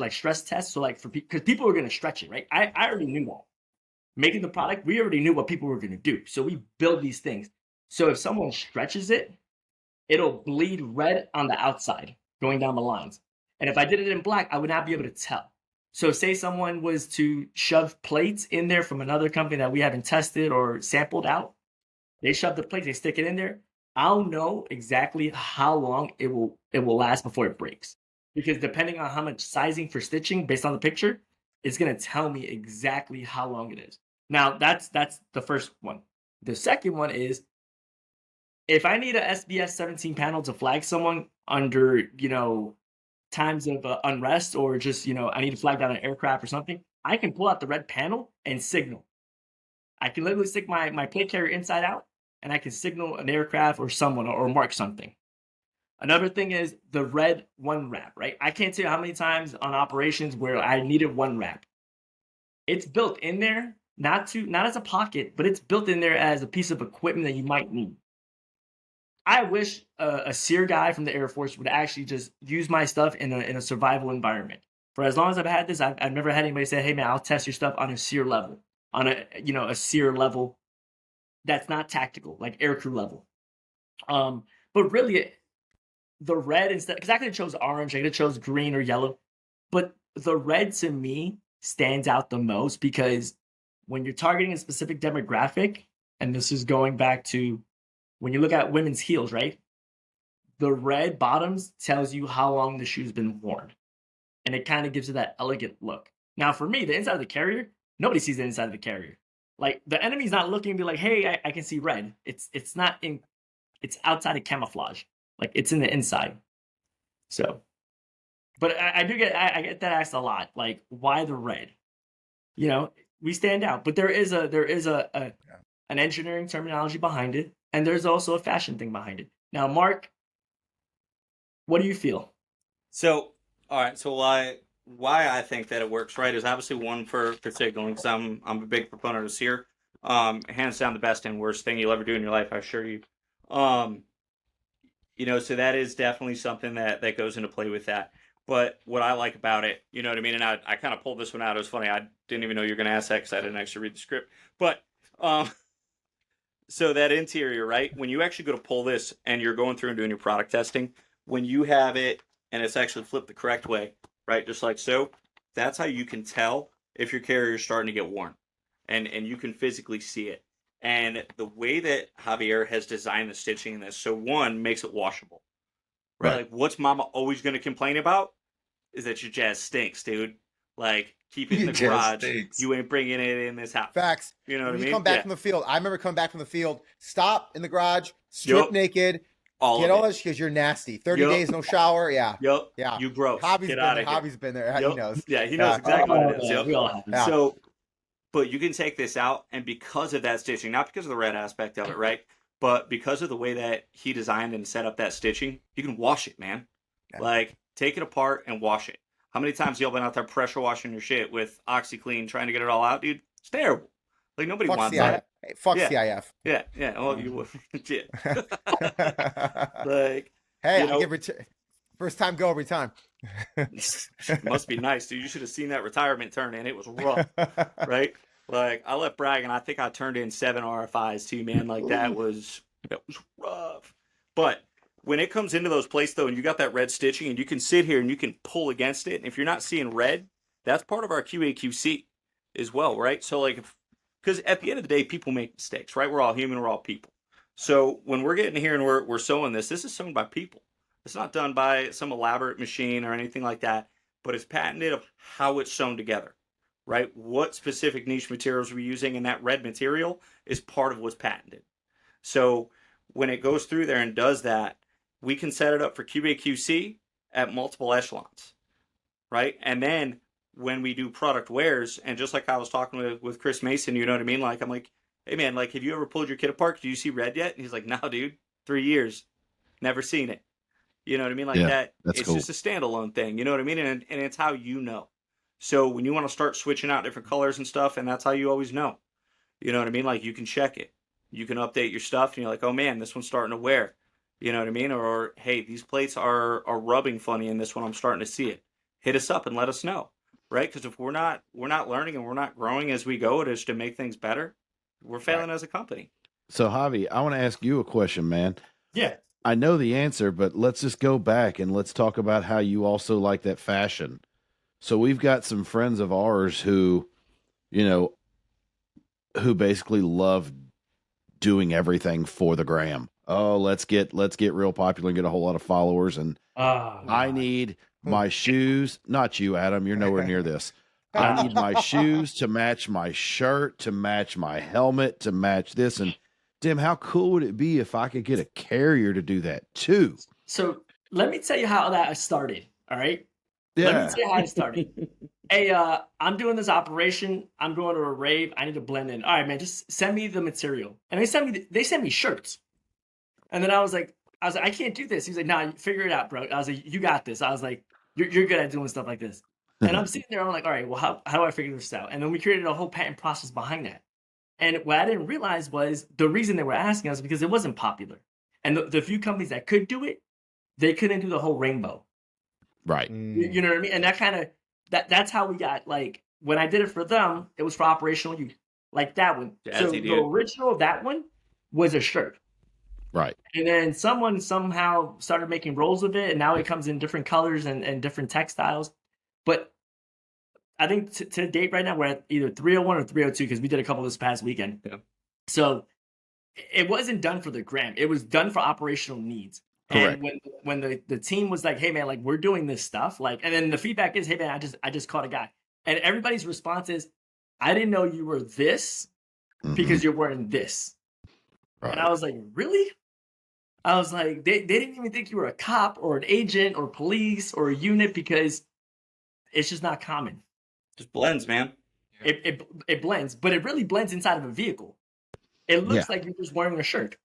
A: stress tests, so like because people were going to stretch it, right? I already knew all. Making the product, we already knew what people were going to do. So we build these things. So if someone stretches it, it'll bleed red on the outside going down the lines. And if I did it in black, I would not be able to tell. So say someone was to shove plates in there from another company that we haven't tested or sampled out. They shove the plates, they stick it in there. I'll know exactly how long it will last before it breaks. Because depending on how much sizing for stitching based on the picture, it's going to tell me exactly how long it is. Now, that's the first one. The second one is, if I need a SBS 17 panel to flag someone under, times of unrest, or just, I need to flag down an aircraft or something, I can pull out the red panel and signal. I can literally stick my plate carrier inside out, and I can signal an aircraft or someone or mark something. Another thing is the red one wrap, right? I can't tell you how many times on operations where I needed one wrap. It's built in there, not as a pocket, but it's built in there as a piece of equipment that you might need. I wish a SEER guy from the Air Force would actually just use my stuff in a survival environment. For as long as I've had this, I've never had anybody say, hey man, I'll test your stuff on a SEER level, on a SEER level that's not tactical, like aircrew level. But really, the red instead, because I could have chose orange, I could have chose green or yellow, but the red to me stands out the most, because when you're targeting a specific demographic, and this is going back to when you look at women's heels, right? The red bottoms tells you how long the shoe's been worn, and it kind of gives it that elegant look. Now, for me, the inside of the carrier, nobody sees the inside of the carrier. Like, the enemy's not looking and be like, hey, I can see red. It's outside of camouflage. Like, it's in the inside. So, but I get that asked a lot. Like, why the red? We stand out, but there is an engineering terminology behind it, and there's also a fashion thing behind it. Now, Mark, what do you feel?
D: So, all right. So why I think that it works right is obviously one for signaling, because I'm a big proponent of SEER. Hands down the best and worst thing you'll ever do in your life, I assure you. So that is definitely something that goes into play with that. But what I like about it, you know what I mean? And I kind of pulled this one out. It was funny. I didn't even know you were going to ask that because I didn't actually read the script. But so that interior, right? When you actually go to pull this and you're going through and doing your product testing, when you have it and it's actually flipped the correct way, right? Just like so, that's how you can tell if your carrier is starting to get worn, and you can physically see it. And the way that Javier has designed the stitching in this, so one, makes it washable, right? Like, what's mama always going to complain about is that your jazz stinks, dude. Like, keep it in the garage. You ain't bringing it in this house.
B: Facts.
D: You know what I mean?
B: You come back from the field. I remember coming back from the field, stop in the garage, strip naked, get all this because you're nasty. 30 days, no shower. Yeah. Yeah.
D: You gross.
B: Hobby's been there. He knows.
D: Yeah, he knows exactly what it is.
A: We all have.
B: Yeah.
D: So, but you can take this out, and because of that stitching, not because of the red aspect of it, right? But because of the way that he designed and set up that stitching, you can wash it, man. Yeah. Like, take it apart and wash it. How many times y'all been out there pressure washing your shit with OxyClean trying to get it all out, dude? It's terrible. Like, nobody wants that.
B: Hey, fuck
D: Yeah.
B: CIF.
D: Yeah. Oh, you would. Yeah.
B: Hey,
D: Like, you
B: I
D: know,
B: give first time go every time.
D: must be nice, dude. You should have seen that retirement turn in. It was rough, right? Like, I left brag, and I think I turned in 7 RFIs too, man. Like, that was rough. But when it comes into those plates, though, and you got that red stitching, and you can sit here and you can pull against it, and if you're not seeing red, that's part of our QA/QC as well, right? So, like, because at the end of the day, people make mistakes, right? We're all human, we're all people. So when we're getting here and we're sewing this is sewn by people. It's not done by some elaborate machine or anything like that, but it's patented of how it's sewn together, right? What specific niche materials we're using, and that red material is part of what's patented. So when it goes through there and does that, we can set it up for QA/QC at multiple echelons, right? And then when we do product wears, and just like I was talking with Chris Mason, you know what I mean? Like, I'm like, hey man, like, have you ever pulled your kit apart? Do you see red yet? And he's like, no, dude, 3 years, never seen it. You know what I mean? Like
C: Yeah,
D: that.
C: that's
D: It's
C: cool.
D: just a standalone thing. You know what I mean? And it's how you know. So when you want to start switching out different colors and stuff, and that's how you always know. You know what I mean? Like, you can check it. You can update your stuff, and you're like, oh man, this one's starting to wear. You know what I mean? Or hey, these plates are rubbing funny in this one. I'm starting to see it. Hit us up and let us know, right? Because if we're not learning and we're not growing as we go, just to make things better, we're failing as a company.
C: So, Javi, I want to ask you a question, man.
A: Yeah.
C: I know the answer, but let's just go back and let's talk about how you also like that fashion. So we've got some friends of ours who, you know, who basically love doing everything for the gram. Oh, let's get real popular and get a whole lot of followers. And I need my shoes, not you, Adam. You're nowhere near this. I need my shoes to match my shirt, to match my helmet, to match this. And Dim, how cool would it be if I could get a carrier to do that too?
A: So let me tell you how that started. All right.
C: Yeah.
A: Let me tell you how it started. Hey, I'm doing this operation. I'm going to a rave. I need to blend in. All right, man, just send me the material. And they sent me shirts. And then I was like, I can't do this. He's like, nah, figure it out, bro. I was like, you got this. I was like, you're good at doing stuff like this. And I'm sitting there, I'm like, all right, well, how do I figure this out? And then we created a whole patent process behind that. And what I didn't realize was the reason they were asking us because it wasn't popular. And the few companies that could do it, they couldn't do the whole rainbow.
C: Right.
A: You know what I mean? And that kind of that's how we got, like, when I did it for them, it was for operational use. Like that one. So the original, that one was a shirt.
C: Right.
A: And then someone somehow started making rolls of it, and now it comes in different colors and different textiles. But I think to date right now, we're at either 301 or 302 because we did a couple this past weekend.
D: Yeah.
A: So it wasn't done for the gram. It was done for operational needs.
C: Correct.
A: And when the team was like, hey man, like, we're doing this stuff, like, and then the feedback is, hey man, I just caught a guy. And everybody's response is, I didn't know you were this because you're wearing this.
C: Right.
A: And I was like, really? I was like, they didn't even think you were a cop or an agent or police or a unit because it's just not common.
D: Just blends, man.
A: It blends, but it really blends inside of a vehicle. It looks like you're just wearing a shirt.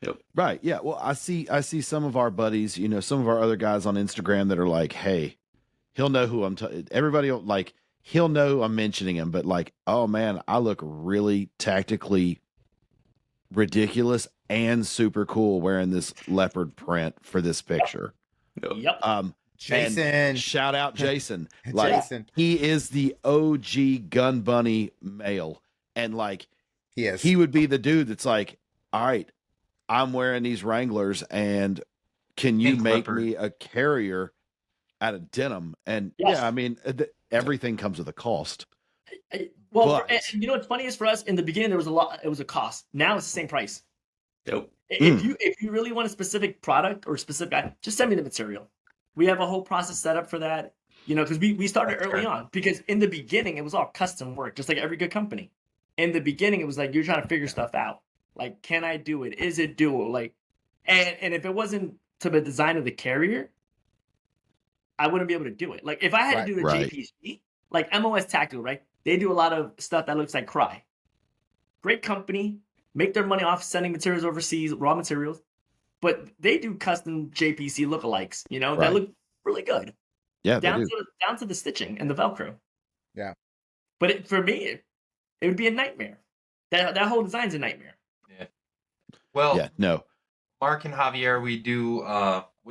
D: Yep.
C: Right. Yeah. Well, I see some of our buddies, you know, some of our other guys on Instagram that are like, hey, he'll know who everybody like, he'll know I'm mentioning him, but like, oh man, I look really tactically ridiculous and super cool wearing this leopard print for this picture.
A: Yep.
B: Jason.
C: Shout out Jason. Like,
B: Jason.
C: he is the OG gun bunny male. And like, he would be the dude that's like, all right, I'm wearing these Wranglers, and can you make me a carrier out of denim? And yeah, I mean, everything comes with a cost.
A: Well, you know what's funny is, for us in the beginning, it was a cost. Now it's the same price.
D: Yep.
A: If you really want a specific product or a specific guy, just send me the material. We have a whole process set up for that. You know, because we started early on. Because in the beginning, it was all custom work, just like every good company. In the beginning, it was like you're trying to figure stuff out. Like, can I do it? Is it doable? Like, and if it wasn't to the design of the carrier, I wouldn't be able to do it. Like, if I had to do a JPC, like MOS Tactical, right? They do a lot of stuff that looks like Cry. Great company, make their money off sending materials overseas, raw materials, but they do custom JPC lookalikes, you know, that look really good.
C: Yeah,
A: down to the stitching and the Velcro.
B: Yeah.
A: But for me, it would be a nightmare. That whole design's a nightmare.
E: Yeah. Well,
C: Yeah, no.
E: Mark and Javier, we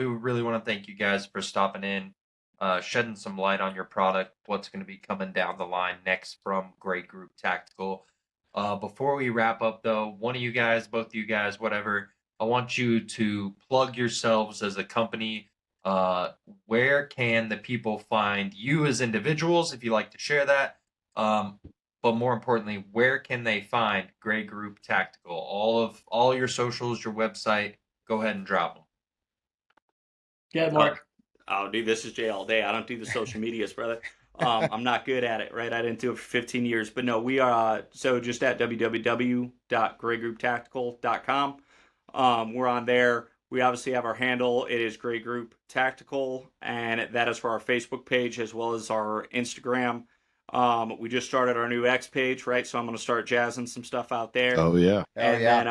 E: really want to thank you guys for stopping in, shedding some light on your product, what's going to be coming down the line next from Grey Group Tactical. Before we wrap up, though, one of you guys, both of you guys, whatever, I want you to plug yourselves as a company. Where can the people find you as individuals, if you like to share that? But more importantly, where can they find Grey Group Tactical? All your socials, your website. Go ahead and drop them.
A: Yeah, Mark.
D: Oh, dude, this is Jay all day. I don't do the social medias, brother. I'm not good at it, right? I didn't do it for 15 years. But no, we are so just at www.greygrouptactical.com. We're on there. We obviously have our handle. It is Grey Group Tactical, and that is for our Facebook page as well as our Instagram. We just started our new X page, right? So I'm going to start jazzing some stuff out there.
C: Oh, yeah.
D: And then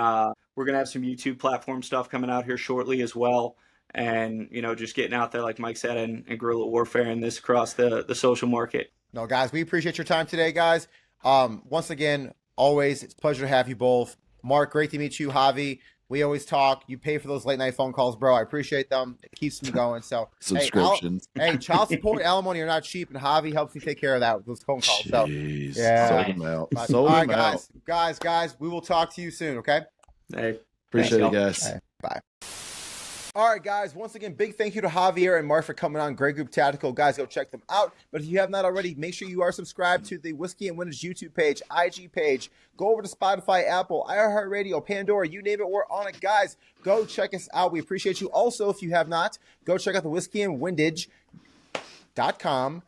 D: we're going to have some YouTube platform stuff coming out here shortly as well. And, just getting out there, like Mike said, and guerrilla warfare and this across the social market.
B: No, guys, we appreciate your time today, guys. Once again, always, it's a pleasure to have you both. Mark, great to meet you. Javi, we always talk. You pay for those late night phone calls, bro. I appreciate them. It keeps me going. So
C: subscriptions.
B: Hey, child support, alimony are not cheap, and Javi helps me take care of that with those phone calls.
C: Jeez.
B: So yeah,
C: sold them out.
B: All right, guys, we will talk to you soon. Okay.
D: Hey,
C: appreciate it,
D: thanks,
C: guys.
B: Right, bye. All right, guys. Once again, big thank you to Javier and Mark for coming on Grey Group Tactical. Guys, go check them out. But if you have not already, make sure you are subscribed to the Whiskey and Windage YouTube page, IG page. Go over to Spotify, Apple, iHeartRadio, Pandora, you name it, we're on it. Guys, go check us out. We appreciate you. Also, if you have not, go check out the whiskeyandwindage.com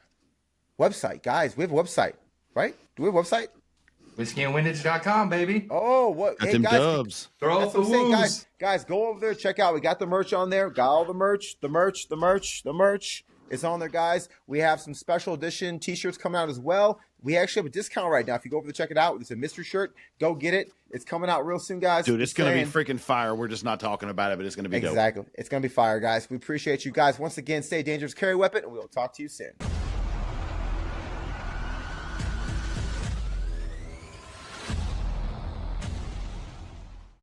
B: website. Guys, we have a website, right? Do we have a website?
E: Whiskeyandwindage.com, baby.
B: Oh, what?
C: Got
B: Hey,
C: them
B: guys,
C: dubs.
E: Throw
B: that's
E: up the
B: what I'm saying,
E: woos.
B: guys, go over there, check out. We got the merch on there. Got all the merch. The merch is on there, guys. We have some special edition t-shirts coming out as well. We actually have a discount right now. If you go over to check it out, it's a mystery shirt. Go get it. It's coming out real soon, guys.
C: Dude, it's going to be freaking fire. We're just not talking about it, but it's going to be dope.
B: Exactly. It's going to be fire, guys. We appreciate you guys. Once again, stay dangerous, carry a weapon, and we'll talk to you soon.